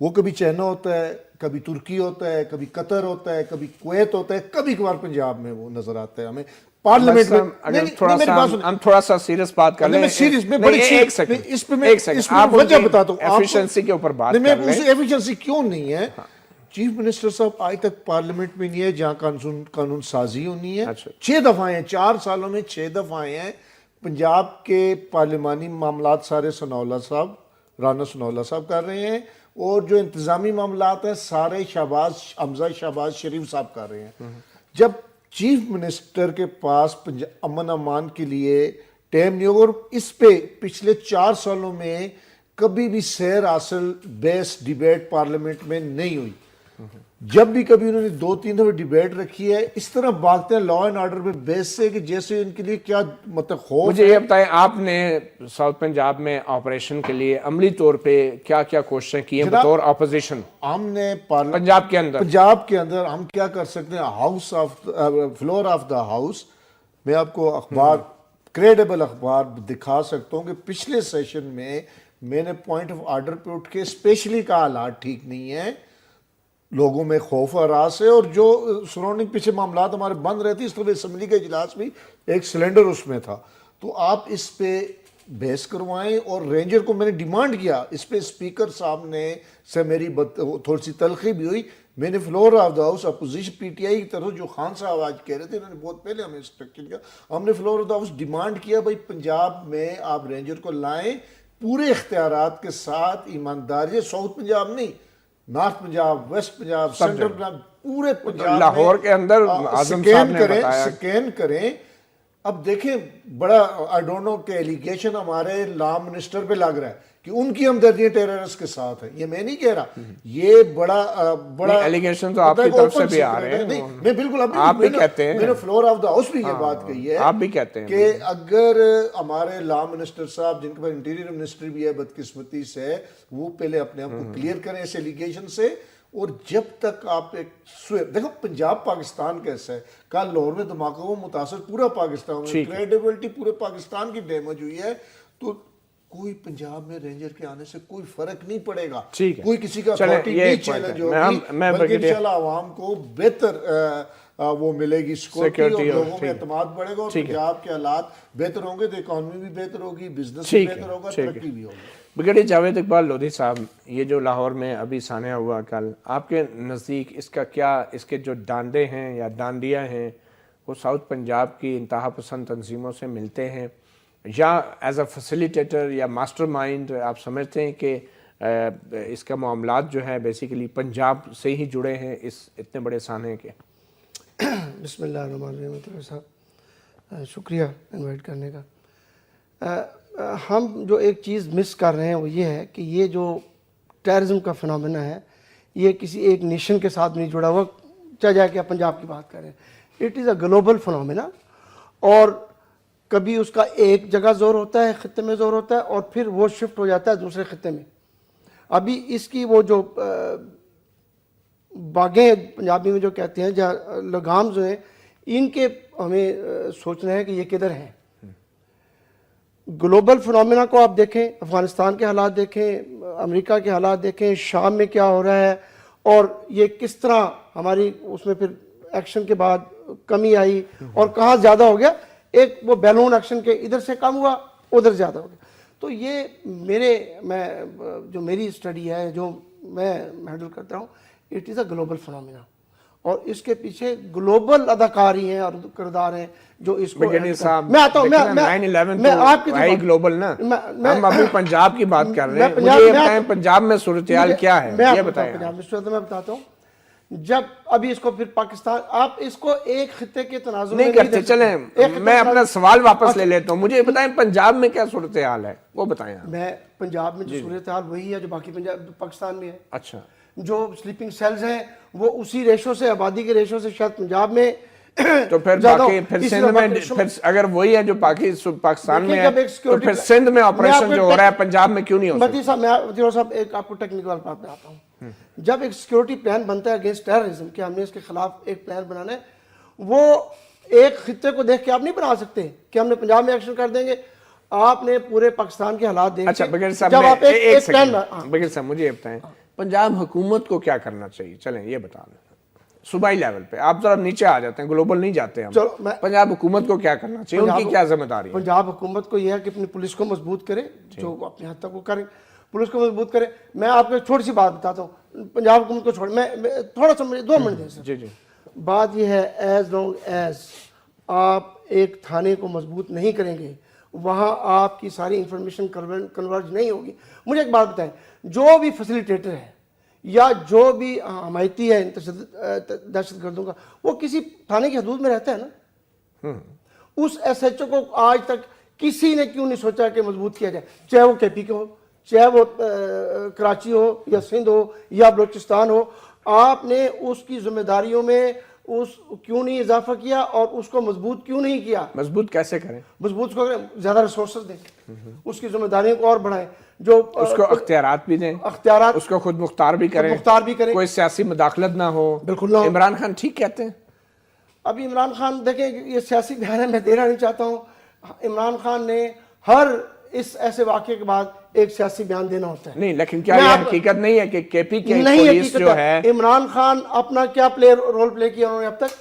Speaker 5: وہ کبھی چائنا ہوتا ہے, کبھی ترکی ہوتا ہے, کبھی قطر ہوتا ہے, کبھی کویت ہوتا ہے, کبھی کبھار پنجاب میں وہ نظر آتا ہے ہمیں پارلیمنٹ میں.
Speaker 1: اگر ہم تھوڑا سا سیریس بات کر لیں, ایک سیکنڈ
Speaker 5: اس پہ میں وجہ بتاتا ہوں.
Speaker 1: ایفیشنسی کے اوپر بات کر لیں.
Speaker 5: ایفیشنسی کیوں نہیں ہے؟ چیف منسٹر صاحب آج تک پارلیمنٹ میں نہیں ہے جہاں قانون سازی ہونی ہے. 6 دفعہ ہیں, 4 سالوں میں 6 دفعہ ہیں. پنجاب کے پارلیمانی معاملات سارے سناولا صاحب, رانا سناولا صاحب کر رہے ہیں, اور جو انتظامی معاملات ہیں سارے حمزہ شہباز شریف صاحب کر رہے ہیں. جب چیف منسٹر کے پاس امن امان کے لیے ٹائم نہیں ہوگا, اور اس پہ پچھلے 4 سالوں میں کبھی بھی سیر حاصل بحث ڈیبیٹ پارلیمنٹ میں نہیں ہوئی. جب بھی کبھی انہوں نے 2-3 دفعہ ڈیبیٹ رکھی ہے, اس طرح بھاگتے ہیں لا اینڈ آرڈر پہ بیس سے کہ جیسے ان کے لیے کیا مطلب خوف.
Speaker 1: مجھے یہ بتائیں, آپ نے ساؤتھ پنجاب میں آپریشن کے لیے عملی طور پہ کیا کیا کوششیں کی ہیں بطور اپوزیشن؟
Speaker 5: ہم نے
Speaker 1: پنجاب
Speaker 5: کے اندر ہم کیا کر سکتے ہیں؟ House of floor of the house میں آپ کو اخبار, کریڈیبل اخبار دکھا سکتا ہوں کہ پچھلے سیشن میں نے پوائنٹ آف آرڈر پہ اٹھ کے اسپیشلی کا حالات ٹھیک نہیں ہے, لوگوں میں خوف و ہراس ہے, اور جو سراؤنڈنگ پیچھے معاملات ہمارے بند رہتی. اس طرح اسمبلی کا اجلاس بھی ایک سلنڈر اس میں تھا. تو آپ اس پہ بحث کروائیں, اور رینجر کو میں نے ڈیمانڈ کیا, اس پہ اسپیکر صاحب نے سے میری تھوڑی سی تلخی بھی ہوئی. میں نے floor of the house opposition P T I کی طرف جو خان صاحب آج کہہ رہے تھے, انہوں نے بہت پہلے ہمیں انسٹرکشن کیا, ہم نے floor of the house demand کیا بھائی پنجاب میں آپ رینجر کو لائیں پورے اختیارات کے ساتھ, ایمانداری. ساؤتھ پنجاب نہیں, north Punjab, west Punjab, central Punjab, پورے پنجاب
Speaker 1: لاہور کے اندر اعظم صاحب نے بتایا
Speaker 5: سکین کریں. اب دیکھیں بڑا آئی ڈونٹ نو کہ ایلیگیشن ہمارے لا منسٹر پہ لگ رہا ہے کہ ان کی ہمدردیاں ٹیررسٹ کے ساتھ ہیں. یہ میں نہیں کہہ رہا, یہ بڑا
Speaker 1: ایلیگیشن تو آپ کی طرف سے بھی آ رہے ہیں.
Speaker 5: میں بالکل
Speaker 1: آپ بھی کہتے ہیں,
Speaker 5: میں نے فلور آف دا ہاؤس بھی یہ بات کہی ہے,
Speaker 1: آپ بھی کہتے ہیں
Speaker 5: کہ اگر ہمارے لا منسٹر صاحب جن کے پاس انٹیریئر منسٹر بھی ہے بدقسمتی سے, وہ پہلے اپنے آپ کو کلیئر کریں اس ایلیگیشن سے. اور جب تک آپ ایک دیکھو پنجاب پاکستان کیسا ہے, کل لاہور میں دھماکہ ہوا, متاثر پورا پاکستان میں, کریڈیبلٹی پورے پاکستان کی ڈیمیج ہوئی ہے. تو کوئی پنجاب میں رینجر کے آنے سے کوئی فرق نہیں پڑے گا, کوئی کسی کا اتھارٹی نہیں چیلنج ہوگی, بلکہ انشاءاللہ عوام کو بہتر وہ ملے گی سیکورٹی, اور لوگوں میں اعتماد بڑھے گا, اور پنجاب کے حالات بہتر ہوں گے تو اکانومی بھی بہتر ہوگی, بزنس بھی بہتر ہوگا, ترقی بھی ہوگی.
Speaker 1: بگڑی جاوید اقبال لودھی صاحب, یہ جو لاہور میں ابھی سانحہ ہوا کل, آپ کے نزدیک اس کا کیا, اس کے جو ڈانڈے ہیں یا ڈانڈیاں ہیں وہ ساؤتھ پنجاب کی انتہا پسند تنظیموں سے ملتے ہیں, یا ایز اے فیسیلیٹیٹر یا ماسٹر مائنڈ آپ سمجھتے ہیں کہ اس کا معاملات جو ہے بیسیکلی پنجاب سے ہی جڑے ہیں اس اتنے بڑے سانحے کے؟
Speaker 6: بسم اللہ الرحمن الرحیم صاحب, شکریہ انوائٹ کرنے کا. ہم جو ایک چیز مس کر رہے ہیں وہ یہ ہے کہ یہ جو ٹیررزم کا فنامنا ہے یہ کسی ایک نیشن کے ساتھ نہیں جڑا ہوا, چاہے جا کے آپ پنجاب کی بات کریں, it is a global phenomenon, اور کبھی اس کا ایک جگہ زور ہوتا ہے, خطے میں زور ہوتا ہے, اور پھر وہ شفٹ ہو جاتا ہے دوسرے خطے میں. ابھی اس کی وہ جو باغیں پنجابی میں جو کہتے ہیں, جہاں لگام جو ہیں, ان کے ہمیں سوچنا ہے کہ یہ کدھر ہیں. گلوبل فنامنا کو آپ دیکھیں, افغانستان کے حالات دیکھیں, امریکہ کے حالات دیکھیں, شام میں کیا ہو رہا ہے, اور یہ کس طرح ہماری اس میں پھر ایکشن کے بعد کمی آئی, اور کہاں زیادہ ہو گیا, ایک وہ بیلون ایکشن کے ادھر سے کم ہوا ادھر زیادہ ہو گیا. تو یہ جو میری اسٹڈی ہے, جو میں ہینڈل کرتا ہوں, it is a global phenomenon, اور اس کے پیچھے گلوبل اداکاری ہیں اور کردار ہیں جو اس کو.
Speaker 1: میں آتا ہوں, میں آپ کی گلوبل نا, ہم ابھی پنجاب کی بات کر رہے ہیں, مجھے یہ بتائیں پنجاب میں صورتحال کیا ہے, یہ بتائیں.
Speaker 6: پنجاب میں صورتحال میں بتاتا ہوں. جب ابھی اس کو پھر پاکستان، آپ اس کو ایک خطے کے تناظر
Speaker 1: نہیں کرتے. چلیں میں اپنا سوال واپس لے لیتا ہوں. مجھے بتائیں پنجاب میں کیا صورتحال ہے وہ بتائیں آپ.
Speaker 6: میں پنجاب میں جو صورتحال وہی ہے جو باقی پاکستان میں ہے.
Speaker 1: اچھا.
Speaker 6: جو سلیپنگ سیلز ہیں وہ اسی ریشو سے، آبادی کے ریشو سے شاید پنجاب میں
Speaker 1: تو پھر باقی پھر سندھ میں پھر اگر وہی ہے جو پاکستان میں ہے تو پھر سندھ میں آپریشن جو ہو رہا ہے پنجاب میں کیوں نہیں ہو سکتا؟
Speaker 6: متی صاحب ایک آپ کو ٹیکنیکل بات بتاتا ہوں. جب ایک سیکیورٹی پلان بنتا ہے اگینسٹ ٹیررزم کہ ہم نے اس کے خلاف ایک پلان بنانا ہے، وہ ایک خطے کو دیکھ کے آپ نہیں بنا سکتے کہ ہم نے پنجاب میں ایکشن کر دیں گے. آپ نے پورے پاکستان کے حالات دیکھ.
Speaker 1: اچھا بغیر صاحب ایک سیکنڈ، بغیر صاحب مجھے یہ بتائیں پنجاب حکومت کو کیا کرنا چاہیے؟ چلیں یہ بتا دیں صوبائی لیول پہ. آپ ذرا نیچے آ جاتے ہیں، گلوبل نہیں جاتے ہم. پنجاب حکومت کو کیا کرنا چاہیے؟ ان کی کیا ذمہ داری ہے؟
Speaker 6: پنجاب حکومت کو یہ ہے کہ اپنی پولیس کو مضبوط کرے، جو اپنے حد تک وہ کرے، پولیس کو مضبوط کرے. میں آپ کو چھوٹی سی بات بتاتا ہوں پنجاب حکومت کو چھوڑ، میں تھوڑا سا 2 منٹ دیں سر.
Speaker 1: جی جی.
Speaker 6: بات یہ ہے ایز لانگ ایز آپ ایک تھانے کو مضبوط نہیں کریں گے، وہاں آپ کی ساری انفارمیشن کنورج نہیں ہوگی. مجھے ایک بات بتائیں، جو بھی فیسیلیٹیٹر ہے یا جو بھی حمایتی ہے دہشت گردوں کا، وہ کسی تھانے کی حدود میں رہتا ہے نا. اس ایس ایچ او کو آج تک کسی نے کیوں نہیں سوچا کہ مضبوط کیا جائے، چاہے وہ کے پی کے ہو، چاہے وہ کراچی ہو یا سندھ ہو یا بلوچستان ہو. آپ نے اس کی ذمہ داریوں میں کیوں نہیں اضافہ کیا اور اس کو مضبوط کیوں نہیں کیا؟
Speaker 1: مضبوط کیسے کریں؟
Speaker 6: مضبوط کو زیادہ ریسورسز دیں، اس کی ذمہ داریوں کو اور بڑھائیں، جو
Speaker 1: اس کو اختیارات بھی دیں،
Speaker 6: اختیارات
Speaker 1: اس کو خود مختار بھی کریں، کوئی سیاسی مداخلت نہ ہو.
Speaker 6: بالکل نہ ہو.
Speaker 1: عمران خان ٹھیک کہتے ہیں؟
Speaker 6: ابھی عمران خان دیکھیں یہ سیاسی بیان ہے، میں دینا نہیں چاہتا ہوں. عمران خان نے ہر اس ایسے واقعے کے بعد ایک سیاسی بیان دینا ہوتا ہے.
Speaker 1: نہیں لیکن کیا یہ حقیقت نہیں ہے کہ کے پی کے پولیس جو ہے
Speaker 6: عمران خان اپنا کیا رول پلے کیا انہوں نے اب تک؟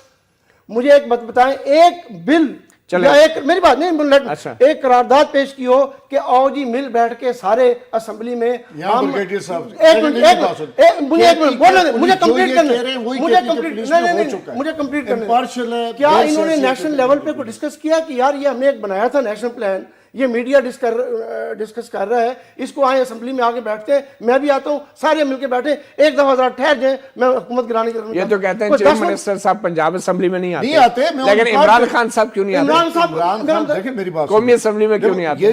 Speaker 6: مجھے ایک بات بتائیں، ایک بل یا ایک میری بات نہیں، ایک قرارداد پیش کی ہو کہ آؤ جی مل بیٹھ کے سارے اسمبلی میں مجھے کمپلیٹ کرنے، کیا انہوں نے نیشنل لیول پہ کوئی ڈسکس کیا کہ یار یہ ہم نے ایک بنایا تھا نیشنل پلان، یہ میڈیا ڈسکس کر رہا ہے، اس کو آئیں اسمبلی میں آگے بیٹھتے ہیں، میں بھی آتا ہوں، سارے مل کے بیٹھے، ایک دفعہ ذرا ٹھہر جائیں، میں حکومت گرانے کی طرف.
Speaker 1: یہ تو کہتے ہیں چیف منسٹر صاحب پنجاب اسمبلی میں نہیں آتے، لیکن عمران خان صاحب کیوں نہیں آتے؟
Speaker 6: عمران صاحب
Speaker 5: دیکھیں میری بات
Speaker 1: قومی اسمبلی میں کیوں نہیں آتے؟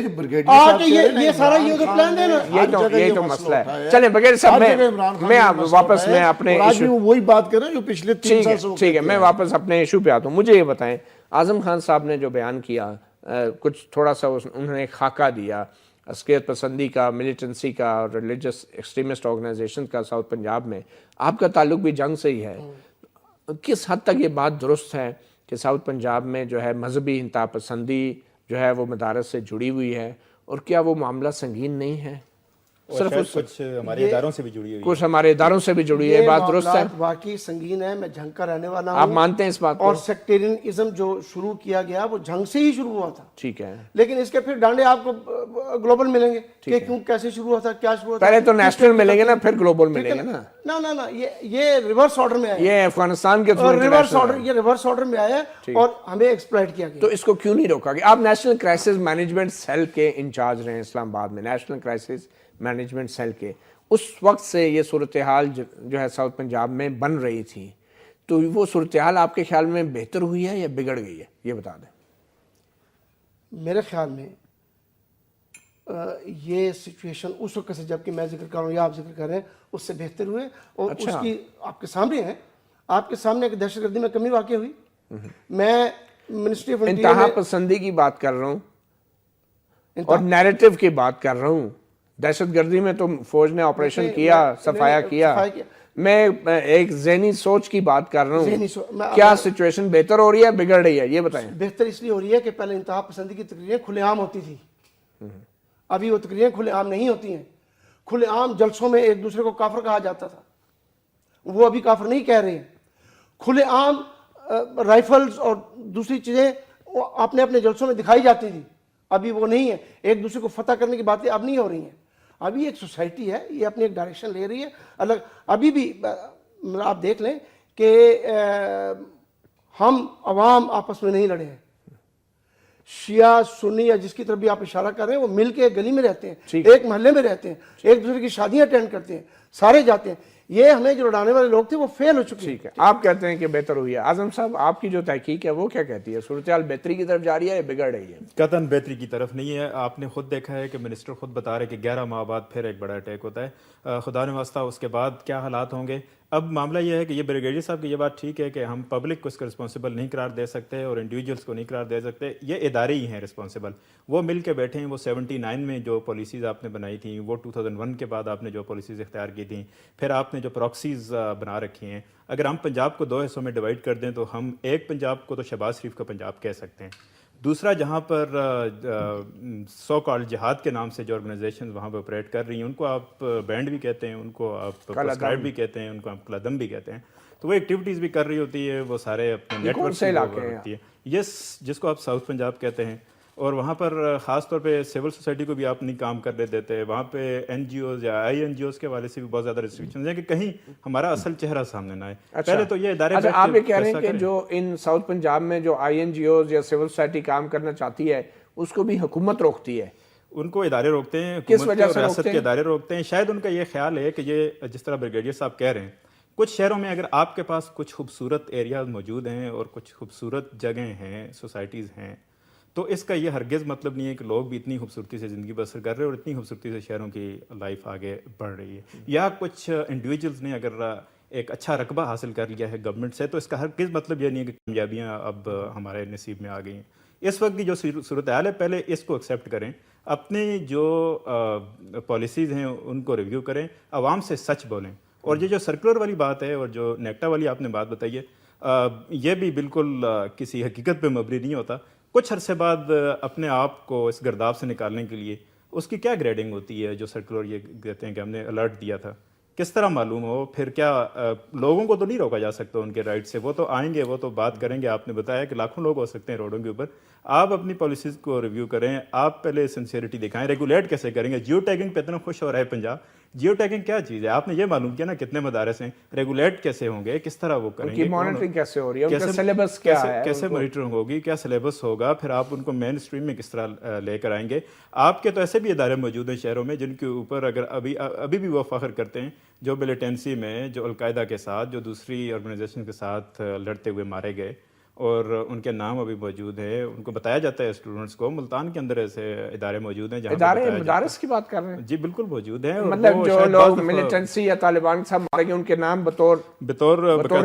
Speaker 6: یہ سارا یہ تو پلان ہے نا.
Speaker 1: یہی تو مسئلہ ہے. چلیں بغیر صاحب میں واپس میں اپنے
Speaker 5: وہی بات کر رہے ہیں جو پچھلے 3 سال سے.
Speaker 1: ٹھیک ہے میں واپس اپنے ایشو پہ آتا ہوں. مجھے یہ بتائیں اعظم خان صاحب نے جو بیان کیا، کچھ تھوڑا سا انہوں نے خاکہ دیا عسکریت پسندی کا، ملیٹنسی کا اور ریلیجس ایکسٹریمسٹ آرگنائزیشن کا ساؤتھ پنجاب میں. آپ کا تعلق بھی جنگ سے ہی ہے. کس حد تک یہ بات درست ہے کہ ساؤتھ پنجاب میں جو ہے مذہبی انتہا پسندی جو ہے وہ مدارس سے جڑی ہوئی ہے، اور کیا وہ معاملہ سنگین نہیں ہے؟
Speaker 3: صرف کچھ ہمارے اداروں سے بھی جڑی ہوئی ہے،
Speaker 1: کچھ ہمارے اداروں سے بھی جڑی ہے. بات درست ہے،
Speaker 6: واقعی سنگین ہے. میں جنگ کا رہنے والا ہوں.
Speaker 1: آپ مانتے ہیں اس بات کو؟
Speaker 6: اور سیکٹیرینزم جو شروع کیا گیا وہ جنگ سے ہی شروع ہوا تھا.
Speaker 1: ٹھیک ہے،
Speaker 6: لیکن اس کے پھر ڈانڈے آپ کو گلوبل ملیں گے کہ کیوں کیسے شروع ہوا تھا، کیا شروع ہوا تھا.
Speaker 1: پہلے تو نیشنل ملیں گے نا، پھر گلوبل ملیں گے نا.
Speaker 6: نا یہ ریورس آرڈر میں آیا،
Speaker 1: یہ افغانستان کے تھرو
Speaker 6: ریورس آرڈر میں آیا اور ہمیں ایکسپلائٹ کیا گیا.
Speaker 1: تو اس کو کیوں نہیں روکا گیا؟ آپ نیشنل کرائسس مینجمنٹ سیل کے انچارج رہے ہیں اسلام آباد میں، نیشنل کرائسس مینجمنٹ سیل کے. اس وقت سے یہ صورتحال جو ہے ساؤتھ پنجاب میں بن رہی تھی، تو وہ صورتحال آپ کے خیال میں بہتر ہوئی ہے یا بگڑ گئی ہے؟ یہ بتا دیں.
Speaker 6: میرے خیال میں یہ سچویشن اس وقت سے جب کہ میں ذکر کر رہا ہوں یا آپ ذکر کر رہے ہیں اس سے بہتر ہوئے. اور اس کی آپ کے سامنے ہے، آپ کے سامنے ایک دہشت گردی میں کمی واقع ہوئی. میں منسٹری آف
Speaker 1: انتہا پسندی کی بات کر رہا ہوں اور نیریٹو کی بات کر رہا ہوں. دہشت گردی میں تو فوج نے آپریشن کیا، صفایا کیا. میں ایک ذہنی سوچ کی بات کر رہا ہوں. کیا سچویشن بہتر ہو رہی ہے بگڑ رہی ہے؟ یہ بتائیں.
Speaker 6: بہتر اس لیے ہو رہی ہے کہ پہلے انتہا پسندی کی تقریریں کھلے عام ہوتی تھی، ابھی وہ تقریریں کھلے عام نہیں ہوتی ہیں. کھلے عام جلسوں میں ایک دوسرے کو کافر کہا جاتا تھا، وہ ابھی کافر نہیں کہہ رہے ہیں. کھلے عام رائفلز اور دوسری چیزیں اپنے اپنے جلسوں میں دکھائی جاتی تھی، ابھی وہ نہیں ہے. ایک دوسرے کو فتح کرنے کی باتیں اب نہیں ہو رہی ہیں. ابھی ایک سوسائٹی ہے، یہ اپنی ایک ڈائریکشن لے رہی ہے الگ. ابھی بھی آپ دیکھ لیں کہ ہم عوام آپس میں نہیں لڑے ہیں. شیعہ سنی یا جس کی طرف بھی آپ اشارہ کر رہے ہیں، وہ مل کے ایک گلی میں رہتے ہیں، ایک محلے میں رہتے ہیں، ایک دوسرے کی شادیاں اٹینڈ کرتے ہیں، سارے جاتے ہیں. یہ ہمیں جو لڑانے والے لوگ تھے وہ فیل ہو چکے ہیں.
Speaker 1: ٹھیک ہے، آپ کہتے ہیں کہ بہتر ہوئی ہے. اعظم صاحب آپ کی جو تحقیق ہے وہ کیا کہتی ہے؟ صورتحال بہتری کی طرف جا رہی ہے یا بگڑ رہی ہے؟
Speaker 3: قطعاً بہتری کی طرف نہیں ہے. آپ نے خود دیکھا ہے کہ منسٹر خود بتا رہے کہ 11 ماہ بعد پھر ایک بڑا اٹیک ہوتا ہے. خدا نے واسطہ اس کے بعد کیا حالات ہوں گے. اب معاملہ یہ ہے کہ یہ بریگیڈیئر صاحب کی یہ بات ٹھیک ہے کہ ہم پبلک کو اس کا رسپانسبل نہیں قرار دے سکتے اور انڈیویجولس کو نہیں قرار دے سکتے. یہ ادارے ہی ہیں رسپانسبل. وہ مل کے بیٹھے ہیں. وہ 79 میں جو پالیسیز آپ نے بنائی تھیں، وہ 2001 کے بعد آپ نے جو پالیسیز اختیار کی تھیں، پھر آپ نے جو پراکسیز بنا رکھی ہیں، اگر ہم پنجاب کو 2 حصوں میں ڈیوائڈ کر دیں تو ہم ایک پنجاب کو تو شہباز شریف کا پنجاب کہہ سکتے ہیں. دوسرا جہاں پر سو کال جہاد کے نام سے جو آرگنائزیشنز وہاں پہ آپریٹ کر رہی ہیں، ان کو آپ بینڈ بھی کہتے ہیں، ان کو آپ پرسکرائب بھی کہتے ہیں، ان کو آپ قلعدم بھی کہتے ہیں. تو وہ ایکٹیویٹیز بھی کر رہی ہوتی ہے، وہ سارے اپنے نیٹ ورک سے ہوتی ہے. یس، جس کو آپ ساؤتھ پنجاب کہتے ہیں. اور وہاں پر خاص طور پہ سول سوسائٹی کو بھی آپ نہیں کام کرنے دیتے. وہاں پہ این جی اوز یا آئی این جی اوز کے حوالے سے بھی بہت زیادہ ریسٹرکشنز ہیں کہ کہیں ہمارا اصل چہرہ سامنے نہ آئے. پہلے تو یہ ادارے
Speaker 1: آپ یہ کہہ رہے ہیں کہ جو ان ساؤتھ پنجاب میں جو آئی این جی اوز یا سول سوسائٹی کام کرنا چاہتی ہے اس کو بھی حکومت روکتی ہے؟
Speaker 3: ان کو ادارے روکتے ہیں،
Speaker 1: کس وجہ سے
Speaker 3: ریاست کے ادارے روکتے ہیں. شاید ان کا یہ خیال ہے کہ یہ جس طرح بریگیڈیئر صاحب کہہ رہے ہیں، کچھ شہروں میں اگر آپ کے پاس کچھ خوبصورت ایریاز موجود ہیں اور کچھ خوبصورت جگہیں ہیں، سوسائٹیز ہیں، تو اس کا یہ ہرگز مطلب نہیں ہے کہ لوگ بھی اتنی خوبصورتی سے زندگی بسر کر رہے ہیں اور اتنی خوبصورتی سے شہروں کی لائف آگے بڑھ رہی ہے. یا کچھ انڈیویجولز نے اگر ایک اچھا رقبہ حاصل کر لیا ہے گورنمنٹ سے، تو اس کا ہرگز مطلب یہ نہیں ہے کہ کامیابیاں اب ہمارے نصیب میں آ گئی ہیں. اس وقت کی جو صورتحال ہے، پہلے اس کو ایکسیپٹ کریں، اپنی جو پالیسیز ہیں ان کو ریویو کریں، عوام سے سچ بولیں. اور یہ جو سرکولر والی بات ہے اور جو نیکٹا والی آپ نے بات بتائی ہے، یہ بھی بالکل کسی حقیقت پہ مبنی نہیں ہوتا. کچھ عرصے بعد اپنے آپ کو اس گرداب سے نکالنے کے لیے اس کی کیا گریڈنگ ہوتی ہے؟ جو سرکولر یہ کہتے ہیں کہ ہم نے الرٹ دیا تھا، کس طرح معلوم ہو؟ پھر کیا لوگوں کو تو نہیں روکا جا سکتا ان کے رائٹ سے، وہ تو آئیں گے، وہ تو بات کریں گے. آپ نے بتایا کہ لاکھوں لوگ ہو سکتے ہیں روڈوں کے اوپر. آپ اپنی پالیسیز کو ریویو کریں، آپ پہلے سنسیئرٹی دکھائیں. ریگولیٹ کیسے کریں گے؟ جیو ٹیگنگ پہ اتنا خوش ہو رہا ہے پنجاب. جیو ٹیگنگ کیا چیز ہے؟ آپ نے یہ معلوم کیا نا کتنے مدارس ہیں. ریگولیٹ کیسے ہوں گے؟ کس طرح وہ کریں گے؟
Speaker 1: مانیٹرنگ کیسے ہو رہی ہے؟ ان کا سلیبس کیا ہے؟
Speaker 3: کیسے مانیٹرنگ ہوگی؟ کیا سلیبس ہوگا؟ پھر آپ ان کو مین اسٹریم میں کس طرح لے کر آئیں گے؟ آپ کے تو ایسے بھی ادارے موجود ہیں شہروں میں جن کے اوپر اگر ابھی بھی وہ فخر کرتے ہیں، جو ملیٹنسی میں، جو القاعدہ کے ساتھ، جو دوسری آرگنائزیشن کے ساتھ لڑتے ہوئے مارے گئے، اور ان کے نام ابھی موجود ہیں. ان کو بتایا جاتا ہے اسٹوڈنٹس کو. ملتان کے اندر ایسے ادارے موجود ہیں جہاں
Speaker 1: مدارس کی بات کر رہے ہیں؟
Speaker 3: جی بالکل موجود ہیں.
Speaker 1: مطلب جو لوگ ملیٹنسی یا طالبان کے ساتھ مارے گئے ان کے نام بطور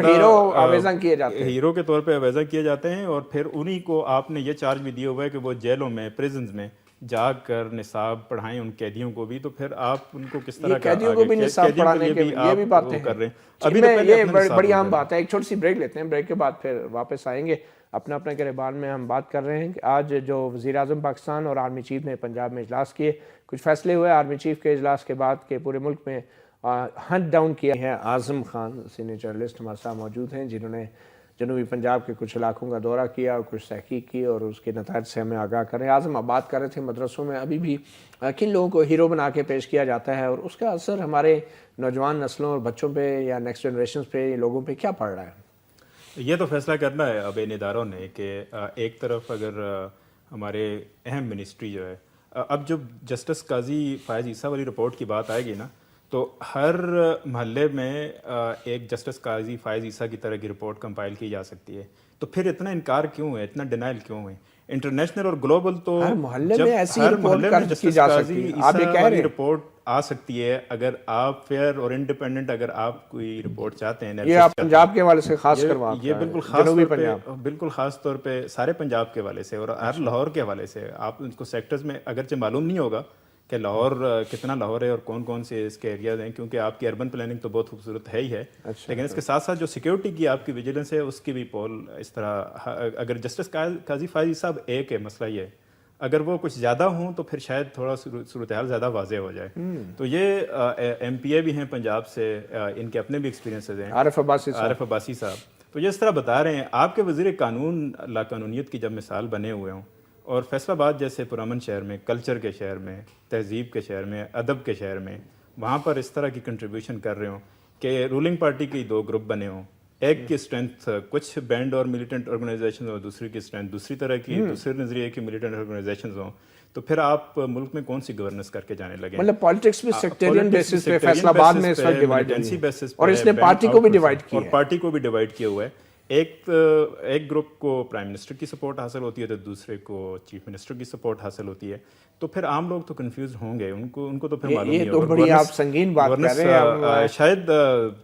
Speaker 1: ہیرو آویزاں کیے جاتے ہیں،
Speaker 3: ہیرو کے طور پہ آویزاں کیے جاتے ہیں. اور پھر انہی کو آپ نے یہ چارج بھی دیا ہوا ہے کہ وہ جیلوں میں، پریزنز میں جا کر نصاب پڑھائیں ان قیدیوں کو بھی. تو پھر آپ ان کو کس طرح
Speaker 1: قیدیوں کو بھی نصاب پڑھانے کے یہ بھی باتیں
Speaker 3: کر رہے ہیں.
Speaker 1: ابھی یہ بڑی عام بات ہے. ایک چھوٹی سی بریک لیتے ہیں، بریک کے بعد پھر واپس آئیں گے. اپنا گریبان میں ہم بات کر رہے ہیں کہ آج جو وزیر اعظم پاکستان اور آرمی چیف نے پنجاب میں اجلاس کیے، کچھ فیصلے ہوئے آرمی چیف کے اجلاس کے بعد کہ پورے ملک میں ہنٹ ڈاؤن کیا ہے. اعظم خان سینئر جرنلسٹ ہمارے ساتھ موجود ہیں جنہوں نے جنوبی پنجاب کے کچھ علاقوں کا دورہ کیا اور کچھ تحقیق کی اور اس کے نتائج سے ہمیں آگاہ کریں. اعظم، آپ بات کر رہے تھے مدرسوں میں ابھی بھی کن لوگوں کو ہیرو بنا کے پیش کیا جاتا ہے اور اس کا اثر ہمارے نوجوان نسلوں اور بچوں پہ یا نیکسٹ جنریشنز پہ، لوگوں پہ کیا پڑ رہا ہے؟
Speaker 3: یہ تو فیصلہ کرنا ہے اب ان اداروں نے کہ ایک طرف اگر ہمارے اہم منسٹری جو ہے، اب جب جسٹس قاضی فائز عیسیٰ والی رپورٹ کی بات آئے گی نا، تو ہر محلے میں ایک جسٹس قاضی فائز عیسیٰ کی طرح کی رپورٹ کمپائل کی جا سکتی ہے. تو پھر اتنا انکار کیوں ہے، اتنا ڈینائل کیوں ہے؟ انٹرنیشنل اور گلوبل تو
Speaker 1: ہر محلے میں ایسی رپورٹ کی جا سکتی ہے. آپ یہ کہہ رہے ہیں
Speaker 3: رپورٹ آ سکتی ہے اگر آپ فیئر اور انڈیپینڈنٹ اگر آپ کوئی رپورٹ چاہتے ہیں.
Speaker 1: یہ آپ پنجاب کے حوالے سے خاص کر
Speaker 3: یہ بالکل خاص طور پہ سارے پنجاب کے حوالے سے اور ہر لاہور کے حوالے سے. آپ ان کو سیکٹرز میں اگرچہ معلوم نہیں ہوگا کہ لاہور کتنا لاہور ہے اور کون کون سے اس کے ایریاز ہیں، کیونکہ آپ کی اربن پلاننگ تو بہت خوبصورت ہے ہی ہے، لیکن اس کے ساتھ ساتھ جو سیکیورٹی کی آپ کی ویجیلنس ہے اس کی بھی پول اس طرح. اگر جسٹس قاضی فائز صاحب ایک ہے، مسئلہ یہ ہے اگر وہ کچھ زیادہ ہوں تو پھر شاید تھوڑا صورتحال زیادہ واضح ہو جائے. تو یہ ایم پی اے بھی ہیں پنجاب سے، ان کے اپنے بھی ایکسپیرینسز ہیں. عارف عباسی صاحب تو یہ اس طرح بتا رہے ہیں. آپ کے وزیر قانون لا قانونیت کی جب مثال بنے ہوئے ہوں اور فیصل آباد جیسے پرامن شہر میں، کلچر کے شہر میں، تہذیب کے شہر میں، ادب کے شہر میں، وہاں پر اس طرح کی کنٹریبیوشن کر رہے ہوں کہ رولنگ پارٹی کے 2 گروپ بنے ہوں ایک کی اسٹرینتھ کچھ بینڈ اور ملیٹنٹ آرگنائزیشن اور دوسری کی اسٹرینتھ دوسری طرح کی دوسرے نظریے کی ملیٹنٹ آرگنائزیشن ہوں، تو پھر آپ ملک میں کون سی گورننس کر کے جانے لگے؟
Speaker 1: مطلب پالیٹکس بھی سیکٹرین بیسس پہ فیصلہ آباد میں اس وقت ڈیوائڈ ہے اور اس نے پارٹی کو بھی ڈیوائڈ کیا
Speaker 3: اور پارٹی کو بھی ڈیوائڈ کیا ہوا ہے. ایک گروپ کو پرائم منسٹر کی سپورٹ حاصل ہوتی ہے تو دوسرے کو چیف منسٹر کی سپورٹ حاصل ہوتی ہے. تو پھر عام لوگ تو کنفیوز ہوں گے، ان کو تو پھر معلوم نہیں ہوگا.
Speaker 1: یہ تو بڑی آپ سنگین بات کر رہے ہیں،
Speaker 3: شاید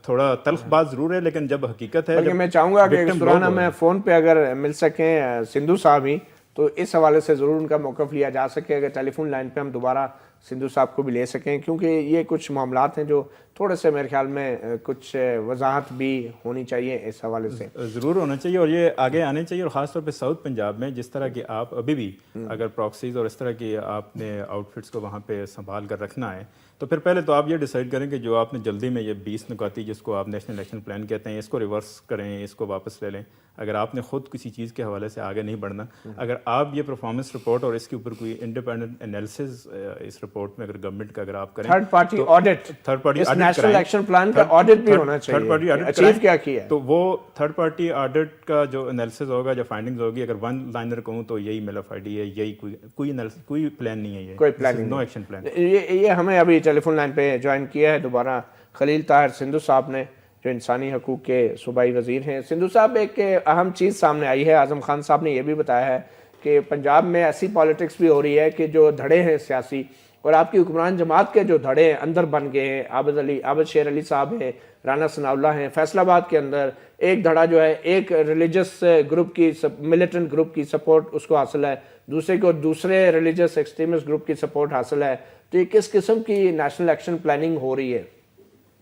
Speaker 3: تھوڑا تلخ بات ضرور ہے، لیکن جب حقیقت ہے.
Speaker 1: بلکہ میں چاہوں گا کہ سرانا میں فون پہ اگر مل سکیں سندھو صاحب ہی تو اس حوالے سے ضرور ان کا موقف لیا جا سکے. اگر ٹیلی فون لائن پہ ہم دوبارہ سندھو صاحب کو بھی لے سکیں، کیونکہ یہ کچھ معاملات ہیں جو تھوڑے سے میرے خیال میں کچھ وضاحت بھی ہونی چاہیے اس حوالے سے.
Speaker 3: ضرور ہونا چاہیے اور یہ آگے آنے چاہیے. اور خاص طور پہ ساؤتھ پنجاب میں جس طرح کی آپ ابھی بھی اگر پراکسیز اور اس طرح کی آپ نے آؤٹ فٹس کو وہاں پہ سنبھال کر رکھنا ہے تو پھر پہلے تو آپ یہ ڈیسائیڈ کریں کہ جو آپ نے جلدی میں یہ 20 نکاتی جس کو آپ نیشنل الیکشن پلان کہتے ہیں اس کو ریورس کریں، اس کو واپس لے لیں. اگر آپ نے خود کسی چیز کے حوالے سے آگے نہیں بڑھنا، اگر آپ یہ پرفارمنس رپورٹ اور اس کے اوپر کوئی انڈیپینڈنٹ انالیسز اس رپورٹ میں اگر گورنمنٹ کا اگر آپ کریں،
Speaker 1: third party audit,
Speaker 3: third party
Speaker 1: national action plan کا آڈٹ بھی ہونا چاہیے. اچیو کیا کیا ہے
Speaker 3: تو وہ تھرڈ پارٹی آڈٹ کا جو انالیسز ہوگا، جو فائنڈنگز ہوگی، اگر ون لائنر کہوں تو یہی میل آف آئی ڈی ہے، یہی کوئی پلان نہیں ہے، یہ
Speaker 1: کوئی پلان
Speaker 3: نو ایکشن پلان.
Speaker 1: یہ ہمیں ابھی ٹیلی فون لائن پہ جوائن کیا ہے دوبارہ خلیل طاہر سندھو صاحب نے، جو انسانی حقوق کے صوبائی وزیر ہیں. سندھو صاحب، ایک اہم چیز سامنے آئی ہے، اعظم خان صاحب نے یہ بھی بتایا ہے کہ پنجاب میں ایسی پالیٹکس بھی ہو رہی ہے کہ جو دھڑے ہیں سیاسی اور آپ کی حکمران جماعت کے جو دھڑے ہیں اندر بن گئے ہیں. عابد شیر علی صاحب ہیں، رانا ثناء اللہ ہیں. فیصل آباد کے اندر ایک دھڑا جو ہے ایک ریلیجس گروپ کی ملیٹنٹ گروپ کی سپورٹ اس کو حاصل ہے، دوسرے کو دوسرے ریلیجس ایکسٹریمسٹ گروپ کی سپورٹ حاصل ہے. تو یہ کس قسم کی نیشنل ایکشن پلاننگ ہو رہی ہے؟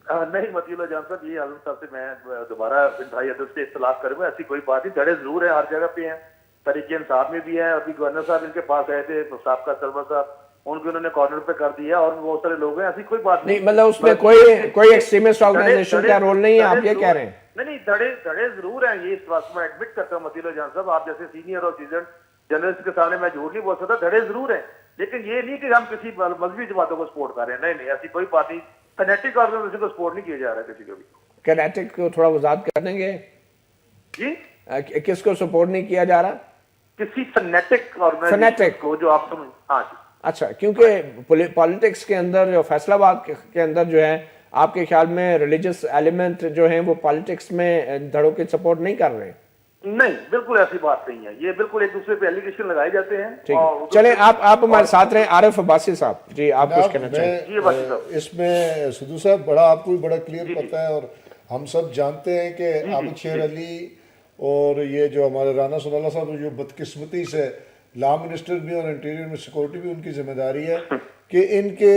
Speaker 4: نہیں متی اللہ جان صاحب، یہ اعظم صاحب سے میں دوبارہ انتہائی ادب سے اختلاف کروں گا. ایسی کوئی بات نہیں، دھڑے ضرور ہیں، ہر جگہ پہ ہیں. تحریک انصاف میں بھی ہیں. ابھی گورنر صاحب ان کے پاس آئے تھے، سابقہ سرور صاحب، ان کو انہوں نے کارنر پہ کر دیا اور بہت سارے لوگ ہیں. ایسی کوئی بات نہیں،
Speaker 1: مطلب اس میں کوئی ایکسٹریمسٹ آرگنائزیشن کا رول نہیں ہے، آپ یہ کہہ رہے ہیں؟
Speaker 4: نہیں، دھڑے ضرور ہیں. یہ اس وقت میں ایڈمٹ کرتا ہوں متی اللہ جان صاحب، آپ جیسے سینئر اور سیزنڈ جرنلسٹ کے سامنے میں جھوٹ نہیں بول سکتا. دھڑے ضرور ہیں، لیکن یہ نہیں کہ ہم کسی مذہبی جماعتوں کو سپورٹ کر رہے ہیں. نہیں، ایسی کوئی بات نہیں. کنیٹک آرگنائزیشن کو سپورٹ نہیں کیا جا رہا ہے کسی کو بھی.
Speaker 1: کنیٹک کو تھوڑا وضاحت کر دیں گے
Speaker 4: جی؟
Speaker 1: کس کو سپورٹ نہیں کیا جا رہا؟
Speaker 4: کسی فنیٹک آرگنائزیشن کو، جو آپ سمجھ. ہاں جی.
Speaker 1: اچھا، کیونکہ پالیٹکس کے اندر جو فیصل آباد کے اندر جو ہے آپ کے خیال میں ریلیجس ایلیمنٹ جو ہیں وہ پالیٹکس میں دھڑوں کی سپورٹ نہیں کر رہے؟
Speaker 4: نہیں، بالکل ایسی بات نہیں ہے. یہ بالکل ایک دوسرے پہ ایلیگیشن لگائے جاتے ہیں.
Speaker 1: چلیں آپ ہمارے ساتھ رہیں. عارف عباسی صاحب، جی آپ کچھ کہنا چاہیں؟
Speaker 5: اس میں سدھو صاحب بڑا آپ کو بھی بڑا کلیئر پتہ ہے اور ہم سب جانتے ہیں کہ عابد شیر علی اور یہ جو ہمارے رانا ثناء اللہ صاحب جو بدقسمتی سے لا منسٹر بھی اور انٹیریئر میں سیکورٹی بھی ان کی ذمہ داری ہے کہ ان کے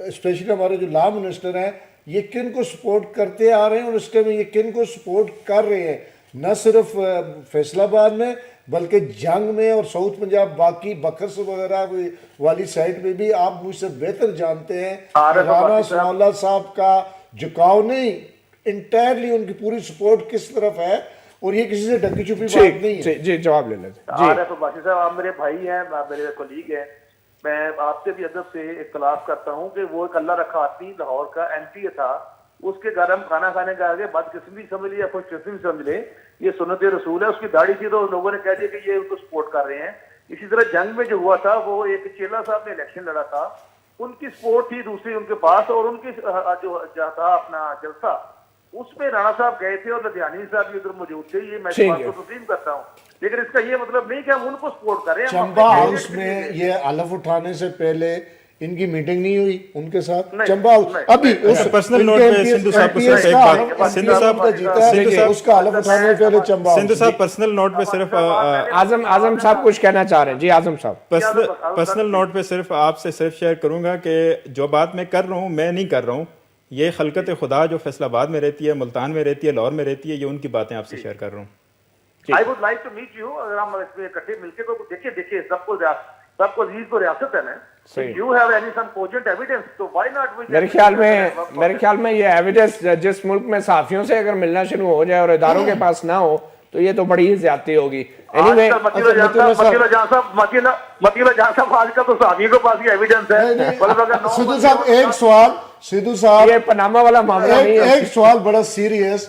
Speaker 5: اسپیشلی ہمارے جو لا منسٹر ہیں یہ کن کو سپورٹ کرتے آ رہے ہیں اور اس ٹائم یہ کن کو سپورٹ کر رہے ہیں، نہ صرف فیصل آباد میں بلکہ جنگ میں اور ساؤتھ پنجاب باقی بکرس وغیرہ والی سائڈ میں بھی. آپ مجھ سے بہتر جانتے ہیں رانا ثناء اللہ صاحب کا جھکاؤ نہیں، انٹائرلی ان کی پوری سپورٹ کس طرف ہے اور یہ کسی سے ڈکی چھپی بات نہیں ہے.
Speaker 1: جی جواب لے لیتے.
Speaker 4: عارف عباسی صاحب، آپ میرے بھائی ہیں، میرے کولیگ ہیں. میں آپ سے بھی ادب سے اختلاف کرتا ہوں کہ وہ ایک اللہ رکھا آدمی لاہور کا ایم پی تھا، اس کے گھر ہم کھانا کھانے کا آگے بدقسمتی سمجھ لے یا خوش قسمتی سمجھ لے، یہ سنت رسول ہے. اس کی داڑھی تھی تو لوگوں نے کہہ دیا کہ یہ ان کو سپورٹ کر رہے ہیں. اسی طرح جنگ میں جو ہوا تھا وہ ایک چیلا صاحب نے الیکشن لڑا تھا، ان کی سپورٹ تھی دوسری ان کے پاس، اور ان کی جو تھا اپنا جلسہ اس میں رانا صاحب گئے تھے اور لدھیانی صاحب بھی ادھر موجود تھے. یہ میں بات کو تسلیم کرتا ہوں، لیکن اس کا یہ مطلب نہیں کہ ہم ان کو سپورٹ کر رہے ہیں.
Speaker 5: چمبا ہاؤس میں یہ علف اٹھانے سے پہلے ان کی میٹنگ نہیں ہوئی ان کے ساتھ؟ چمبا ہاؤس ابھی
Speaker 3: پرسنل نوٹ پہ سندھو صاحب کو صرف ایک بات، سندھو صاحب
Speaker 5: اس کا علف اٹھانے سے پہلے چمبا
Speaker 3: سندھو صاحب پرسنل نوٹ پہ صرف
Speaker 1: اعظم صاحب کچھ کہنا چاہ رہے ہیں. جی اعظم صاحب،
Speaker 3: پرسنل نوٹ پہ صرف آپ سے صرف شیئر کروں گا کہ جو بات میں کر رہا ہوں میں نہیں کر رہا ہوں. یہ خلقت خدا جو فیصل آباد میں رہتی ہے، ملتان میں رہتی ہے، لاہور میں رہتی ہے، یہ ان کی باتیں آپ سے شیئر کر رہا ہوں.
Speaker 4: I would like to meet you. اگر ہم اس میں اکٹھے مل کے تو دیکھیے سب کو عزیز کو ریاست ہے نا. You have any some cogent evidence, so why not we...
Speaker 1: میرے خیال میں یہ ایویڈنس جس ملک میں صحافیوں سے اگر ملنا شروع ہو جائے اور اداروں کے پاس نہ ہو تو یہ تو بڑی ہی زیادتی ہوگی.
Speaker 4: مطیلہ جان صاحب آج کل تو صحافیوں کے پاس ہی ایویڈنس ہے.
Speaker 5: سدھو صاحب ایک سوال، سدھو صاحب
Speaker 1: یہ پاناما والا معاملہ نہیں ہے.
Speaker 5: ایک سوال بڑا سیریس.